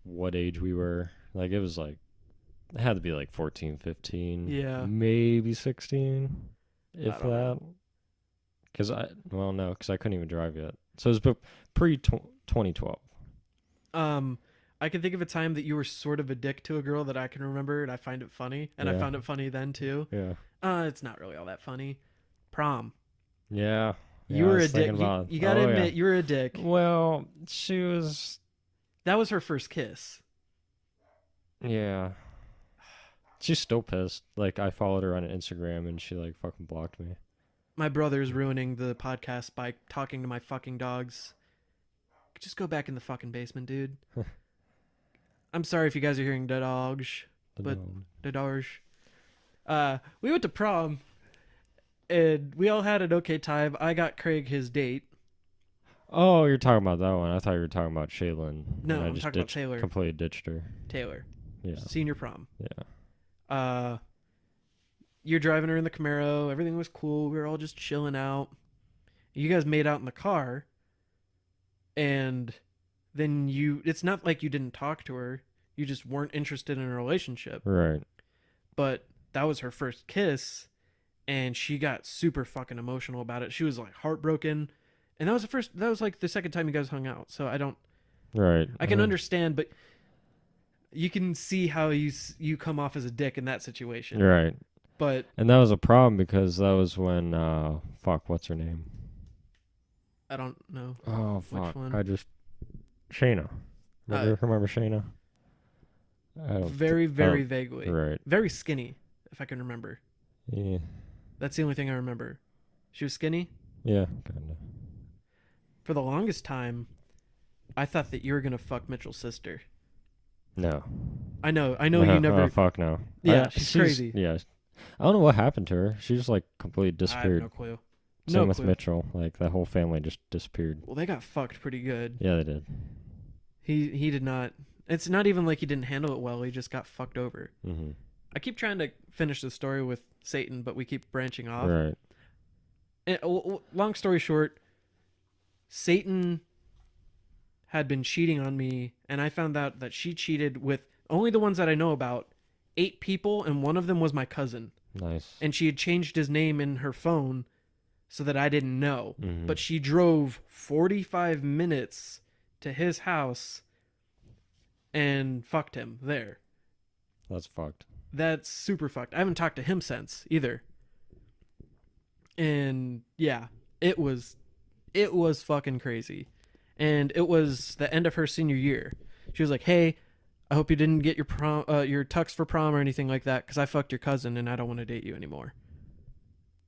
what age we were. Like, it was like, it had to be like 14, 15. Yeah. Maybe 16, if don't know. that. Because I couldn't even drive yet. So it was pre 2012. I can think of a time that you were sort of a dick to a girl that I can remember, and I find it funny. And I Yeah. found it funny then, too. Yeah. It's not really all that funny. Prom. Yeah. You I were a was dick. thinking about- You gotta Oh, yeah. admit, you were a dick. Well, she was. That was her first kiss. Yeah. She's still pissed. Like, I followed her on Instagram and she like fucking blocked me. My brother's ruining the podcast by talking to my fucking dogs. Just go back in the fucking basement, dude. I'm sorry if you guys are hearing the dogs. But- No. The dogs. We went to prom, and we all had an okay time. I got Craig his date. Oh, you're talking about that one. I thought you were talking about Shaylin. No, and I I'm just talking about Taylor. completely ditched her. Taylor. Yeah. Senior prom. Yeah. Uh, you're driving her in the Camaro. Everything was cool. We were all just chilling out. You guys made out in the car, and then it's not like you didn't talk to her. You just weren't interested in a relationship. Right. But that was her first kiss, and she got super fucking emotional about it. She was like heartbroken. And that was like the second time you guys hung out. So Right. I can understand, but you can see how you come off as a dick in that situation. Right. But And that was a problem because that was when what's her name? I don't know. Oh fuck. one? Shayna. Remember Shayna? Very vaguely. Right. Very skinny, if I can remember. Yeah. That's the only thing I remember. She was skinny? Yeah, kinda. For the longest time, I thought that you were gonna fuck Mitchell's sister. No. I know you never. Oh fuck no. Yeah, she's crazy. Yeah. I don't know what happened to her. She just like completely I have disappeared. no clue. Same with Mitchell. Like that whole family just disappeared. Well, they got fucked pretty good. Yeah, they did. He did not. It's not even like he didn't handle it well. He just got fucked over. Mm-hmm. I keep trying to finish the story with Satan, but we keep branching off. Right. And, long story short, Satan had been cheating on me, and I found out that she cheated with only the ones that I know about, 8 people, and one of them was my cousin. Nice. And she had changed his name in her phone so that I didn't know. Mm-hmm. But she drove 45 minutes to his house and fucked him there. That's fucked. That's super fucked. I haven't talked to him since either. And yeah, it was fucking crazy. And it was the end of her senior year. She was like, "Hey, I hope you didn't get your your tux for prom or anything like that, because I fucked your cousin and I don't want to date you anymore."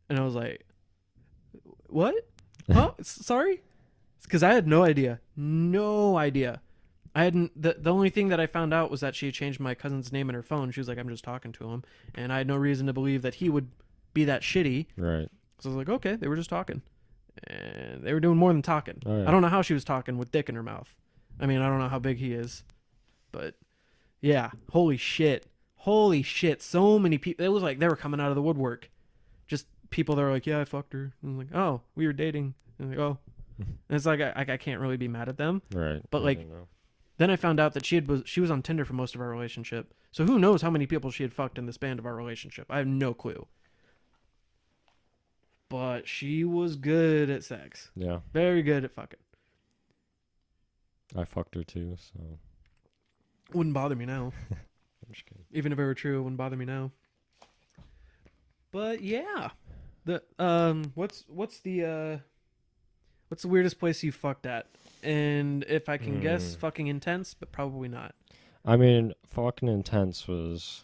And I was like, "What? Huh? Sorry?" Because I had no idea. No idea. I hadn't. The only thing that I found out was that she had changed my cousin's name in her phone. She was like, "I'm just talking to him," and I had no reason to believe that he would be that shitty. Right. So I was like, "Okay, they were just talking." And they were doing more than talking. Oh, yeah. I don't know how she was talking with dick in her mouth. I mean, I don't know how big he is. But yeah, holy shit. Holy shit. So many people. It was like they were coming out of the woodwork. Just people that were like, "Yeah, I fucked her." And I'm like, "Oh, we were dating." And I'm like, "Oh." And it's like I can't really be mad at them. Right. But like, then I found out that she was on Tinder for most of our relationship. So who knows how many people she had fucked in the span of our relationship. I have no clue. But she was good at sex. Yeah. Very good at fucking. I fucked her too, so. Wouldn't bother me now. I'm just kidding. Even if it were true, it wouldn't bother me now. But yeah. The what's the weirdest place you fucked at? And if I can guess, fucking intense, but probably not. I mean, fucking intense was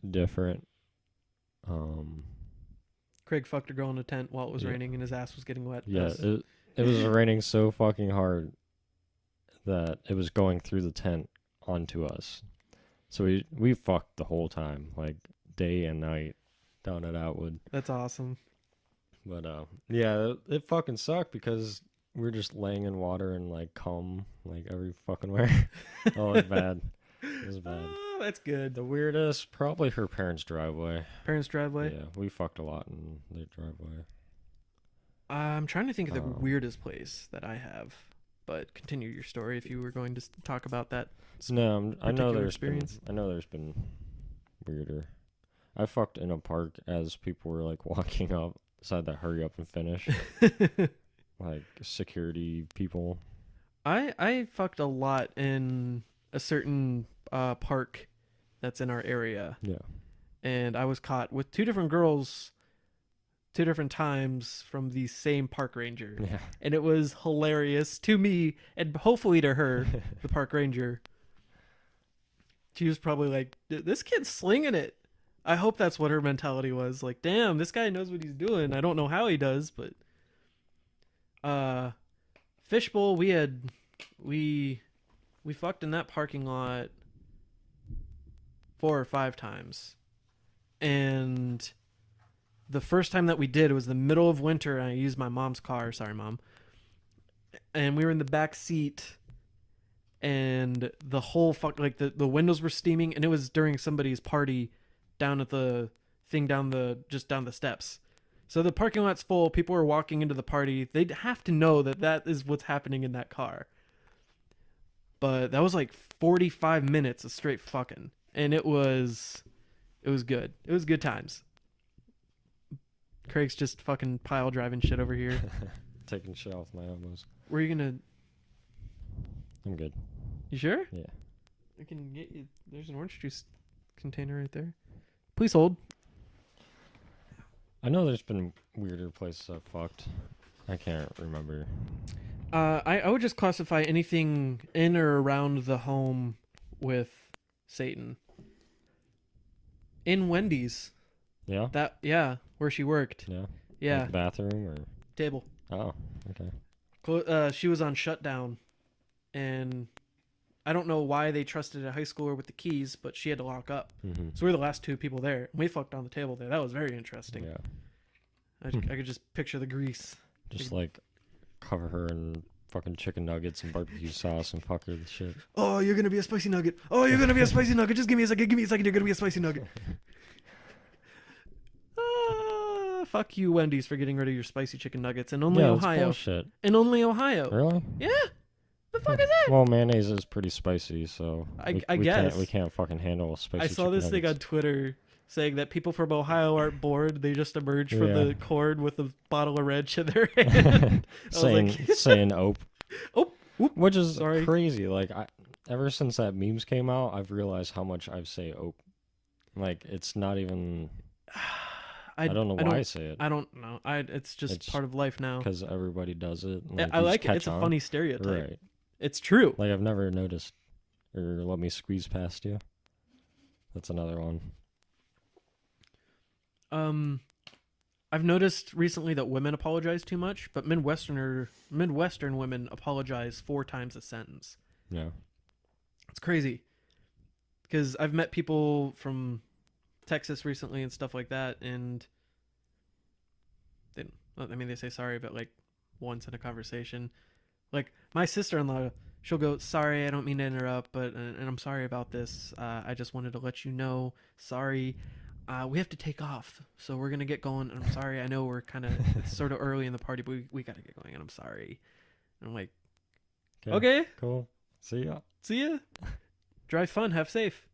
different. Craig fucked a girl in a tent while it was Yeah. raining and his ass was getting wet. Yeah, Yes. it was raining so fucking hard that it was going through the tent onto us. So we fucked the whole time, like day and night, down at Outwood. That's awesome. But yeah, it fucking sucked because we were just laying in water and like cum like every fucking where. Oh, it's bad. It was bad. Oh, that's good. The weirdest, probably her parents' driveway. Parents' driveway? Yeah, we fucked a lot in their driveway. I'm trying to think of the weirdest place that I have. But continue your story if you were going to talk about that. No, I know particular there's experience? been weirder. I fucked in a park as people were like walking up, so I had to hurry up and finish. Like security people. I fucked a lot in a certain park that's in our area. Yeah. And I was caught with 2 different girls 2 different times from the same park ranger. Yeah. And it was hilarious to me and hopefully to her, the park ranger. She was probably like, "This kid's slinging it." I hope that's what her mentality was. Like, damn, this guy knows what he's doing. I don't know how he does, but Fishbowl, we fucked in that parking lot 4 or 5 times. And the first time that we did, it was the middle of winter and I used my mom's car. Sorry, Mom. and we were in the back seat, and the whole like the windows were steaming, and it was during somebody's party down at the thing down the steps. So the parking lot's full. People are walking into the party. They'd have to know that is what's happening in that car. But that was like 45 minutes of straight fucking, and it was good. It was good times. Craig's just fucking pile driving shit over here. Taking shit off my elbows. Where are you gonna? I'm good. You sure? Yeah. I can get you. There's an orange juice container right there. Please hold. I know there's been weirder places I've fucked. I can't remember. I would just classify anything in or around the home with Satan. In Wendy's. Yeah? Where she worked. Yeah? Yeah. Like the bathroom or? Table. Oh, okay. She was on shutdown, and I don't know why they trusted a high schooler with the keys, but she had to lock up. Mm-hmm. So we were the last 2 people there. We fucked on the table there. That was very interesting. Yeah. I could just picture the grease. Just like cover her in fucking chicken nuggets and barbecue sauce and fuck her with shit. Oh, you're gonna be a spicy nugget. Oh, you're gonna be a spicy nugget. Just give me a second. Give me a second. You're gonna be a spicy nugget. Fuck you, Wendy's, for getting rid of your spicy chicken nuggets in only Ohio. Bullshit. In only Ohio. Really? Yeah. The fuck is that? Well, mayonnaise is pretty spicy, so I guess we can't fucking handle spicy. I saw this thing on Twitter saying that people from Ohio aren't bored. They just emerge from the cord with a bottle of ranch in their hand. saying ope. Oh, whoop. Which is Sorry. crazy. Like, ever since that memes came out, I've realized how much I say ope. Like, it's not even. I don't know why I say it. I don't know. It's just part of life now. Because everybody does it. Like, I like it. It's a funny stereotype. Right. It's true. Like, I've never noticed. Or let me squeeze past you. That's another one. I've noticed recently that women apologize too much, but Midwestern women apologize 4 times a sentence. Yeah. It's crazy. Because I've met people from Texas recently and stuff like that, and they say sorry, but like once in a conversation. Like my sister-in-law, she'll go, "Sorry, I don't mean to interrupt, but and I'm sorry about this. I just wanted to let you know. Sorry, we have to take off, so we're gonna get going. And I'm sorry. I know we're it's sort of early in the party, but we gotta get going. And I'm sorry." And I'm like, "Okay, cool. See ya. Drive fun. Have safe."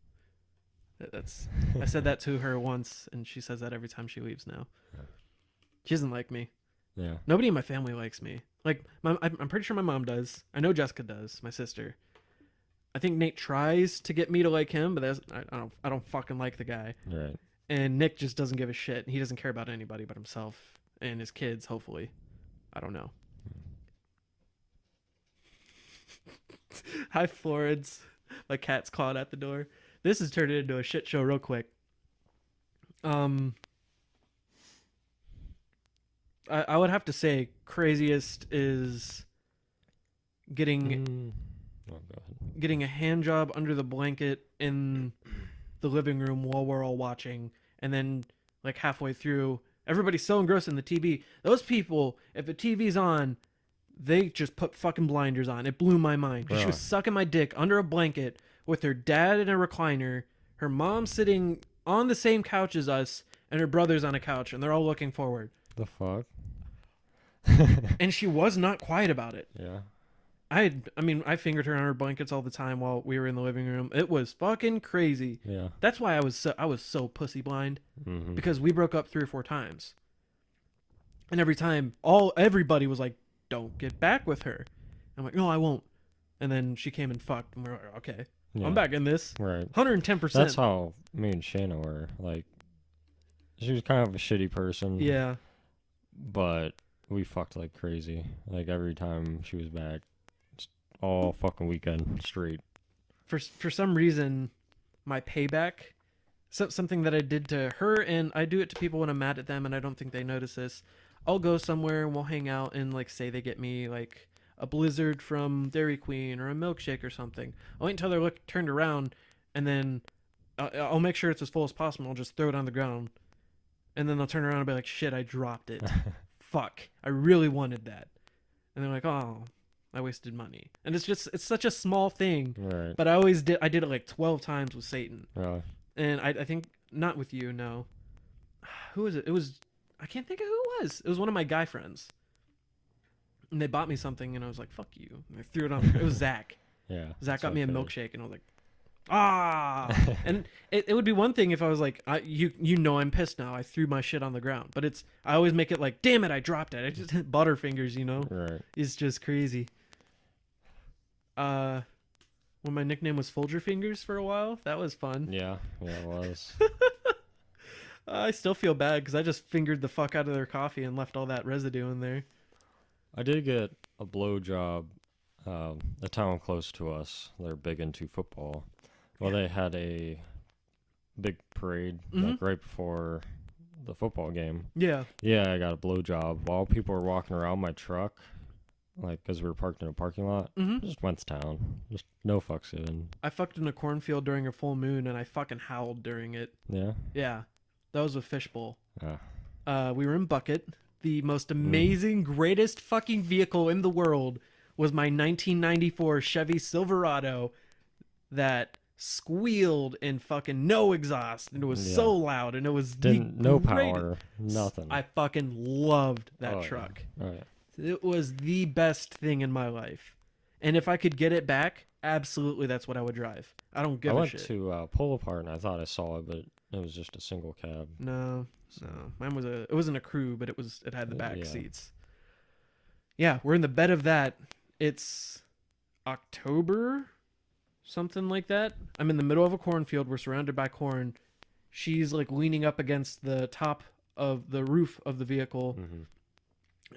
I said that to her once, and she says that every time she leaves now. Yeah. She doesn't like me. Yeah. Nobody in my family likes me. Like, I'm pretty sure my mom does. I know Jessica does, my sister. I think Nate tries to get me to like him, but I don't fucking like the guy. Right. And Nick just doesn't give a shit. He doesn't care about anybody but himself and his kids, hopefully. I don't know. Hi, Florence. My cat's clawed at the door. This has turned into a shit show real quick. I would have to say craziest is getting a hand job under the blanket in the living room while we're all watching, and then like halfway through, everybody's so engrossed in the TV. Those people, if the TV's on, they just put fucking blinders on. It blew my mind. She was sucking my dick under a blanket with her dad in a recliner, her mom sitting on the same couch as us, and her brother's on a couch, and they're all looking forward. The fuck? And she was not quiet about it. Yeah. I fingered her on her blankets all the time while we were in the living room. It was fucking crazy. Yeah. That's why I was so pussy blind, because we broke up 3 or 4 times. And every time everybody was like, "Don't get back with her." I'm like, "No, I won't." And then she came and fucked, and we're like, "Okay, yeah. I'm back in this." Right. 110%. That's how me and Shanna were. Like, she was kind of a shitty person. Yeah. But we fucked like crazy. Like, every time she was back, all fucking weekend straight. For some reason, my payback, something that I did to her, and I do it to people when I'm mad at them, and I don't think they notice this. I'll go somewhere and we'll hang out, and like say they get me like a Blizzard from Dairy Queen or a milkshake or something. I'll wait until they're turned around, and then I'll make sure it's as full as possible. I'll just throw it on the ground, and then they'll turn around and be like, "Shit, I dropped it. Fuck, I really wanted that." And they're like, "Oh, I wasted money. And it's such a small thing. Right. But I did it like 12 times with Satan. Really? And I think, not with you, no. Who was it? I can't think of who it was. It was one of my guy friends. And they bought me something, and I was like, fuck you. And I threw it on. It was Zach. Yeah. Zach that's got me a okay. milkshake, and I was like, ah. And it would be one thing if I was like, you know I'm pissed now. I threw my shit on the ground. But I always make it like, damn it, I dropped it. I just hit Butterfingers, you know? Right. It's just crazy. When my nickname was Folger Fingers for a while, that was fun. Yeah. Yeah, it was. I still feel bad because I just fingered the fuck out of their coffee and left all that residue in there. I did get a blowjob. A town close to us, they're big into football. Well, they had a big parade like right before the football game. Yeah. Yeah, I got a blowjob while people were walking around my truck, like because we were parked in a parking lot. Just went to town. Just no fucks given. I fucked in a cornfield during a full moon, and I fucking howled during it. Yeah. Yeah. That was a fishbowl. Ah. We were in Bucket. The most amazing, greatest fucking vehicle in the world was my 1994 Chevy Silverado that squealed and fucking no exhaust, and it was so loud, and it was no power, nothing. I fucking loved that Oh, truck. Yeah. Oh yeah. It was the best thing in my life, and if I could get it back, absolutely, that's what I would drive. I don't give a shit. I went to Pull Apart and I thought I saw it, but it was just a single cab. No, mine was it wasn't a crew, but it had the back Yeah. seats. Yeah, we're in the bed of that. It's October, something like that. I'm in the middle of a cornfield. We're surrounded by corn. She's like leaning up against the top of the roof of the vehicle,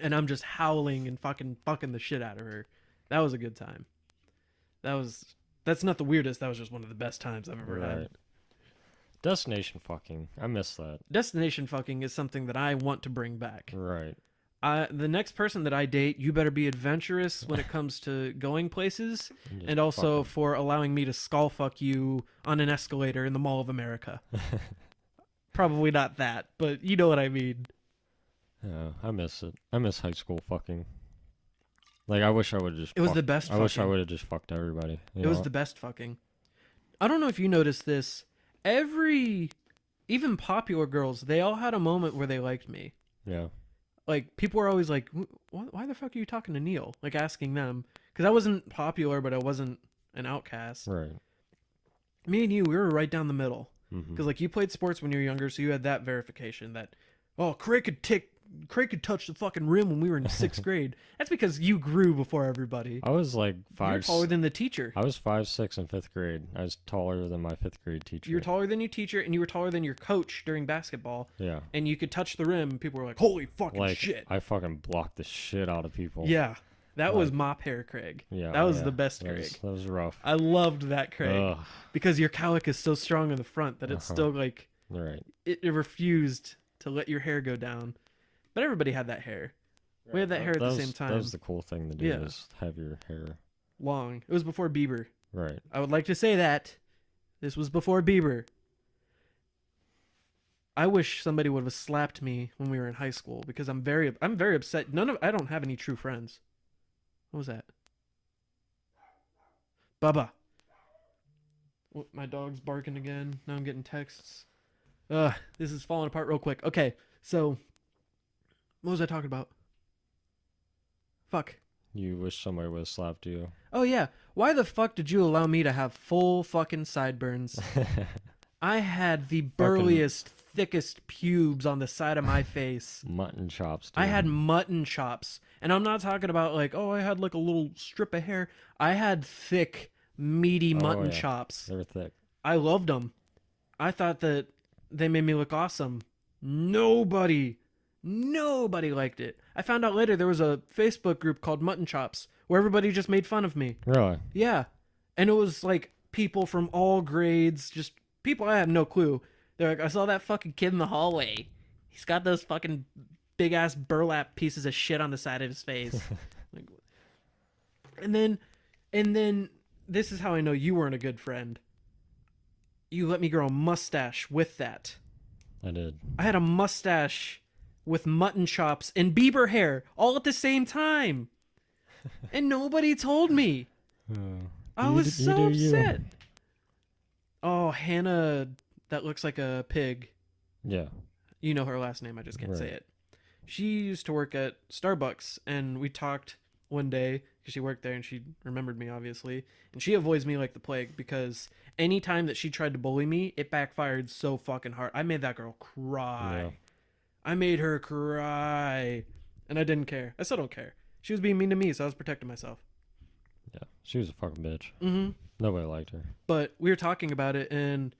and I'm just howling and fucking fucking the shit out of her. That was a good time. That's not the weirdest. That was just one of the best times I've ever had. Destination fucking. I miss that. Destination fucking is something that I want to bring back. Right. The next person that I date, you better be adventurous when it comes to going places, and also for allowing me to skull fuck you on an escalator in the Mall of America. Probably not that, but you know what I mean. Yeah, I miss it. I miss high school fucking. Like, I wish I would have just. It was the best. I wish I would have just fucked everybody. It was the best fucking. I don't know if you noticed this. Even popular girls, they all had a moment where they liked me. Yeah. Like, people were always like, why the fuck are you talking to Neil? Like, asking them. Because I wasn't popular, but I wasn't an outcast. Right. Me and you, we were right down the middle. Because, like, you played sports when you were younger, so you had that verification that, oh, Craig could touch the fucking rim when we were in 6th grade. That's because you grew before everybody. I was like You're taller than the teacher. I was 5'6" in 5th grade. I was taller than my 5th grade teacher. You were taller than your teacher, and you were taller than your coach during basketball. Yeah. And you could touch the rim, and people were like, holy fucking Like, shit. I fucking blocked the shit out of people. Yeah. That was mop hair Craig. Yeah. That was the best that Craig. That was rough. I loved that Craig. Ugh. Because your cowlick is so strong in the front that it's still like, Right. it refused to let your hair go down. But everybody had that hair. We had that hair at the same time. That was the cool thing to do, Yeah. is have your hair. Long. It was before Bieber. Right. I would like to say that. This was before Bieber. I wish somebody would have slapped me when we were in high school because I'm very upset. I don't have any true friends. What was that? Bubba. My dog's barking again. Now I'm getting texts. This is falling apart real quick. Okay, so what was I talking about? Fuck. You wish somebody would have slapped you. Oh yeah. Why the fuck did you allow me to have full fucking sideburns? I had the burliest, thickest pubes on the side of my face. Mutton chops, dude. I had mutton chops. And I'm not talking about like, oh, I had like a little strip of hair. I had thick, meaty mutton chops. They were thick. I loved them. I thought that they made me look awesome. Nobody liked it. I found out later there was a Facebook group called Mutton Chops where everybody just made fun of me. Really? Yeah. And it was like people from all grades, just people I have no clue. They're like, I saw that fucking kid in the hallway. He's got those fucking big ass burlap pieces of shit on the side of his face. Like, and then this is how I know you weren't a good friend. You let me grow a mustache with that. I did. I had a mustache with mutton chops and Bieber hair all at the same time. And nobody told me. I was so upset. Oh, Hannah, that looks like a pig. Yeah. You know her last name, I just can't say Right. it. She used to work at Starbucks, and we talked one day because she worked there and she remembered me, obviously. And she avoids me like the plague because anytime that she tried to bully me, it backfired so fucking hard. I made that girl cry. Yeah. I made her cry. And I didn't care. I still don't care. She was being mean to me, so I was protecting myself. Yeah. She was a fucking bitch. Mm-hmm. Nobody liked her. But we were talking about it, and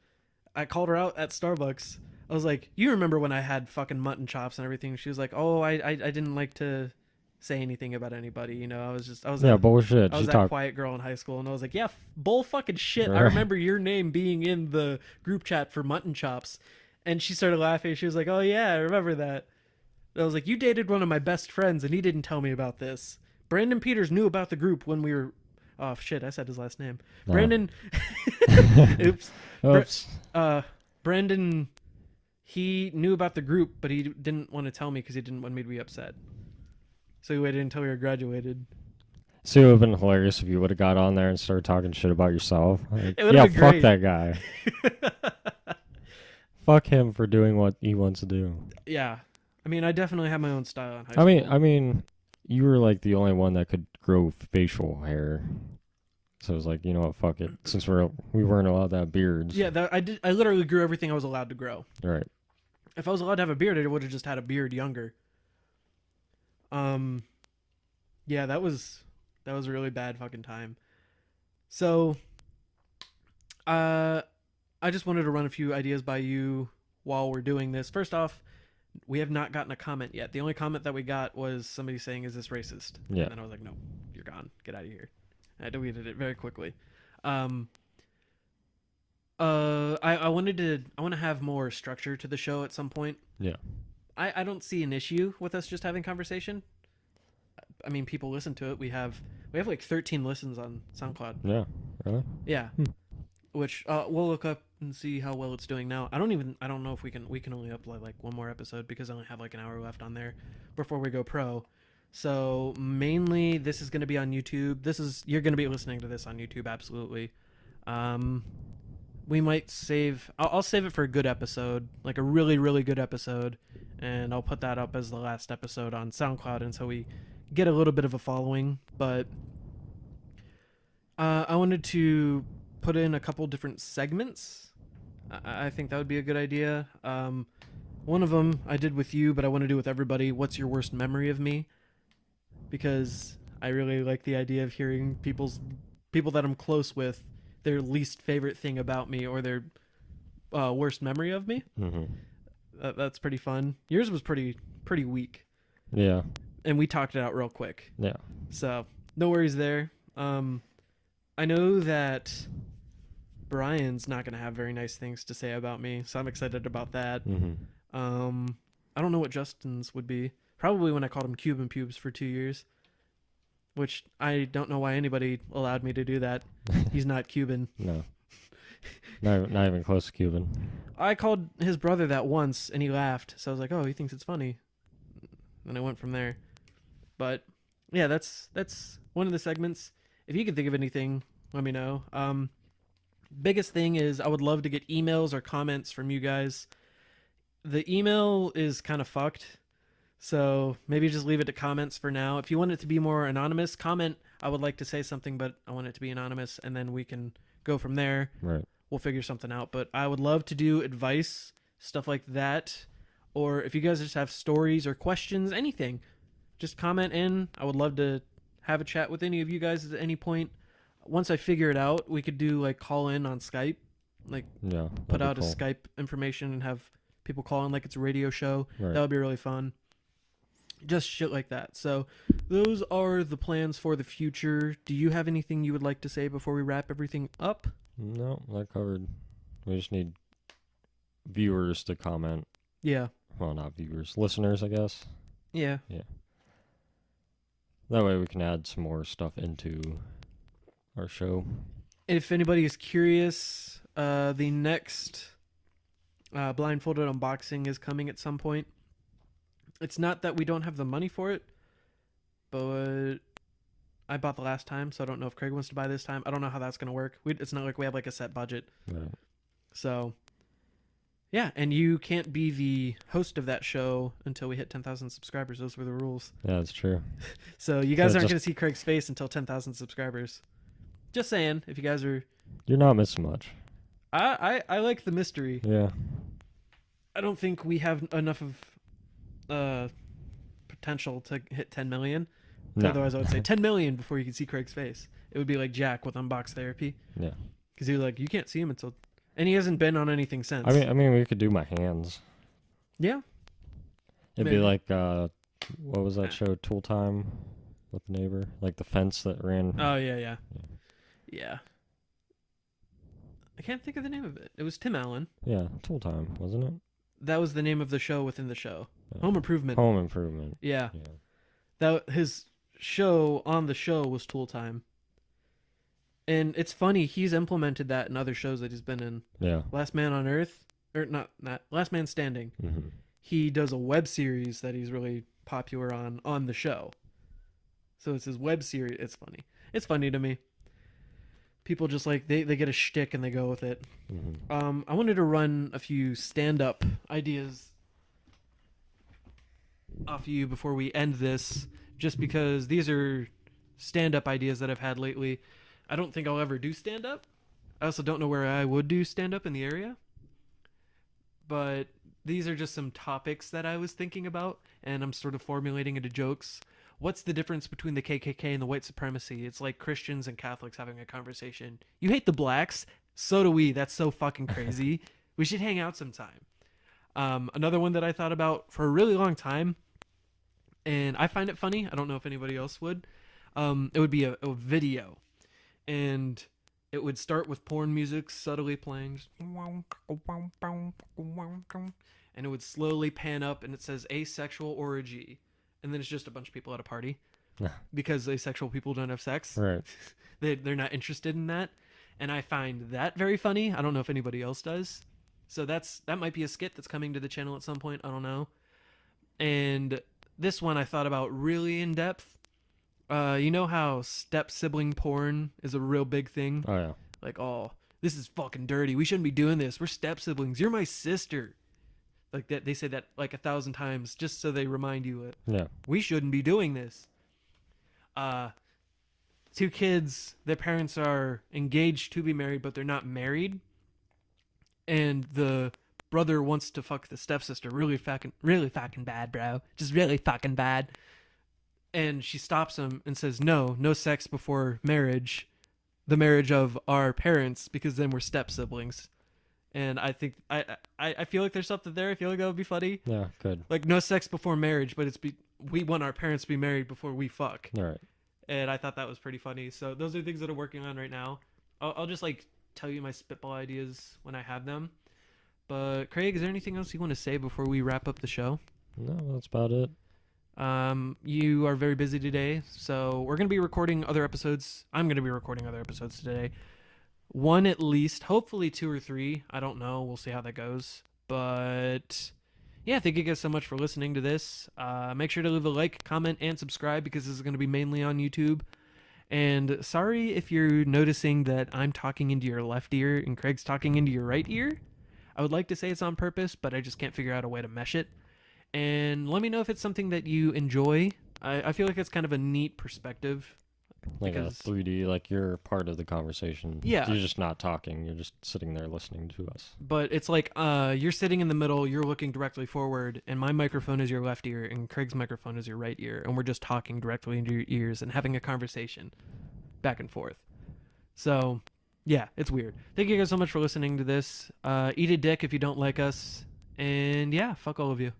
I called her out at Starbucks. I was like, "You remember when I had fucking mutton chops and everything?" She was like, "Oh, I didn't like to say anything about anybody. You know, I was Yeah, that, bullshit. I She was that talked. quiet girl in high school." And I was like, "Yeah, bull fucking shit. I Right. remember your name being in the group chat for mutton chops." And she started laughing. She was like, "Oh yeah, I remember that." And I was like, "You dated one of my best friends, and he didn't tell me about this." Brandon Peters knew about the group when we were. Oh shit! I said his last name. No. Brandon. Oops. Oops. Brandon, he knew about the group, but he didn't want to tell me because he didn't want me to be upset. So he waited until we were graduated. See, it would have been hilarious if you would have got on there and started talking shit about yourself. Like, It would've yeah, been fuck great. that guy. Fuck him for doing what he wants to do. Yeah. I mean, I definitely have my own style in high I school. mean, you were like the only one that could grow facial hair. So it was like, you know what, fuck it. Since we weren't allowed to have beards. Yeah, I did. I literally grew everything I was allowed to grow. Right. If I was allowed to have a beard, I would have just had a beard younger. Yeah, that was a really bad fucking time. So, I just wanted to run a few ideas by you while we're doing this. First off, we have not gotten a comment yet. The only comment that we got was somebody saying, "Is this racist?" Yeah. And I was like, "No, you're gone. Get out of here." I deleted it very quickly. I want to have more structure to the show at some point. Yeah. I don't see an issue with us just having conversation. I mean, people listen to it. We have like 13 listens on SoundCloud. Yeah. Really? Yeah. Which we'll look up and see how well it's doing now. I don't know if we can only upload like one more episode because I only have like an hour left on there before we go pro. So mainly this is going to be on YouTube. You're going to be listening to this on YouTube, absolutely. We might I'll save it for a good episode, like a really, really good episode, and I'll put that up as the last episode on SoundCloud until we get a little bit of a following. But I wanted to put in a couple different segments. I think that would be a good idea. One of them I did with you, but I want to do with everybody. What's your worst memory of me? Because I really like the idea of hearing people that I'm close with, their least favorite thing about me or their worst memory of me. Mm-hmm. That's pretty fun. Yours was pretty weak, Yeah. and we talked it out real quick. Yeah. So no worries there. I know that Brian's not gonna have very nice things to say about me, so I'm excited about that. Mm-hmm. I don't know what Justin's would be. Probably when I called him Cuban pubes for 2 years, which I don't know why anybody allowed me to do that. He's not Cuban. No. Not even close to Cuban. I called his brother that once, and he laughed. So I was like, "Oh, he thinks it's funny." And I went from there. But yeah, that's one of the segments. If you can think of anything, let me know. Biggest thing is I would love to get emails or comments from you guys. The email is kind of fucked, so maybe just leave it to comments for now. If you want it to be more anonymous, comment, "I would like to say something, but I want it to be anonymous," and then we can go from there. Right. We'll figure something out. But I would love to do advice, stuff like that. Or if you guys just have stories or questions, anything, just comment in. I would love to have a chat with any of you guys at any point. Once I figure it out, we could do like call in on Skype, like Yeah. put that'd be out cool. a Skype information and have people call in like it's a radio show. Right. That would be really fun. Just shit like that. So those are the plans for the future. Do you have anything you would like to say before we wrap everything up? No, that covered. We just need viewers to comment. Yeah. Well, not viewers, listeners, I guess. Yeah. That way we can add some more stuff into our show. If anybody is curious, the next blindfolded unboxing is coming at some point. It's not that we don't have the money for it, but I bought the last time, so I don't know if Craig wants to buy this time. I don't know how that's going to work. It's not like we have like a set budget. Right. So, yeah. And you can't be the host of that show until we hit 10,000 subscribers. Those were the rules. Yeah, that's true. So you guys So aren't just- going to see Craig's face until 10,000 subscribers. Just saying, if you guys are... You're not missing much. I like the mystery. Yeah. I don't think we have enough of potential to hit 10 million. No. Otherwise, I would say 10 million before you can see Craig's face. It would be like Jack with Unbox Therapy. Yeah. Because you're like, you can't see him until... And he hasn't been on anything since. I mean, we could do my hands. Yeah. It'd Maybe. be like, what was that show, Tool Time with the neighbor? Like the fence that ran. Oh, yeah. Yeah. I can't think of the name of it. It was Tim Allen. Yeah, Tool Time, wasn't it? That was the name of the show within the show. Yeah. Home Improvement. Home Improvement. Yeah. Yeah. That his show on the show was Tool Time. And it's funny, he's implemented that in other shows that he's been in. Yeah. Last Man on Earth, or not Last Man Standing. Mm-hmm. He does a web series that he's really popular on the show. So it's his web series. It's funny. It's funny to me. People just like they get a shtick and they go with it. Mm-hmm. I wanted to run a few stand-up ideas off of you before we end this, just because these are stand-up ideas that I've had lately. I don't think I'll ever do stand-up. I also don't know where I would do stand-up in the area. But these are just some topics that I was thinking about, and I'm sort of formulating into jokes. What's the difference between the KKK and the white supremacy? It's like Christians and Catholics having a conversation. You hate the blacks, so do we. That's so fucking crazy. We should hang out sometime. Another one that I thought about for a really long time, and I find it funny. I don't know if anybody else would. It would be a video, and it would start with porn music subtly playing, and it would slowly pan up, and it says asexual orgy. And then it's just a bunch of people at a party because asexual people don't have sex. Right. They're not interested in that. And I find that very funny. I don't know if anybody else does. So that might be a skit that's coming to the channel at some point. I don't know. And this one I thought about really in depth. You know how step sibling porn is a real big thing? Oh, yeah. Like, oh, this is fucking dirty. We shouldn't be doing this. We're step siblings. You're my sister. Like that, they say that like 1,000 times just so they remind you that Yeah. we shouldn't be doing this. Two kids, their parents are engaged to be married, but they're not married. And the brother wants to fuck the stepsister really fucking bad, bro. Just really fucking bad. And she stops him and says, no sex before marriage. The marriage of our parents, because then we're step siblings. And I think I feel like there's something there. I feel like that would be funny. Yeah, good. Like no sex before marriage, but we want our parents to be married before we fuck. All right. And I thought that was pretty funny. So those are things that I'm working on right now. I'll just like tell you my spitball ideas when I have them. But Craig, is there anything else you want to say before we wrap up the show? No, that's about it. You are very busy today, so we're going to be recording other episodes. I'm going to be recording other episodes today. One at least, hopefully 2 or 3. I don't know. We'll see how that goes. But yeah, thank you guys so much for listening to this. Make sure to leave a like, comment, and subscribe because this is going to be mainly on YouTube. And sorry if you're noticing that I'm talking into your left ear and Craig's talking into your right ear. I would like to say it's on purpose, but I just can't figure out a way to mesh it. And let me know if it's something that you enjoy. I feel like it's kind of a neat perspective. Like Because- a 3D, like you're part of the conversation. Yeah. You're just not talking. You're just sitting there listening to us. But it's like you're sitting in the middle, you're looking directly forward, and my microphone is your left ear, and Craig's microphone is your right ear, and we're just talking directly into your ears and having a conversation back and forth. So, yeah, it's weird. Thank you guys so much for listening to this. Eat a dick if you don't like us. And yeah, fuck all of you.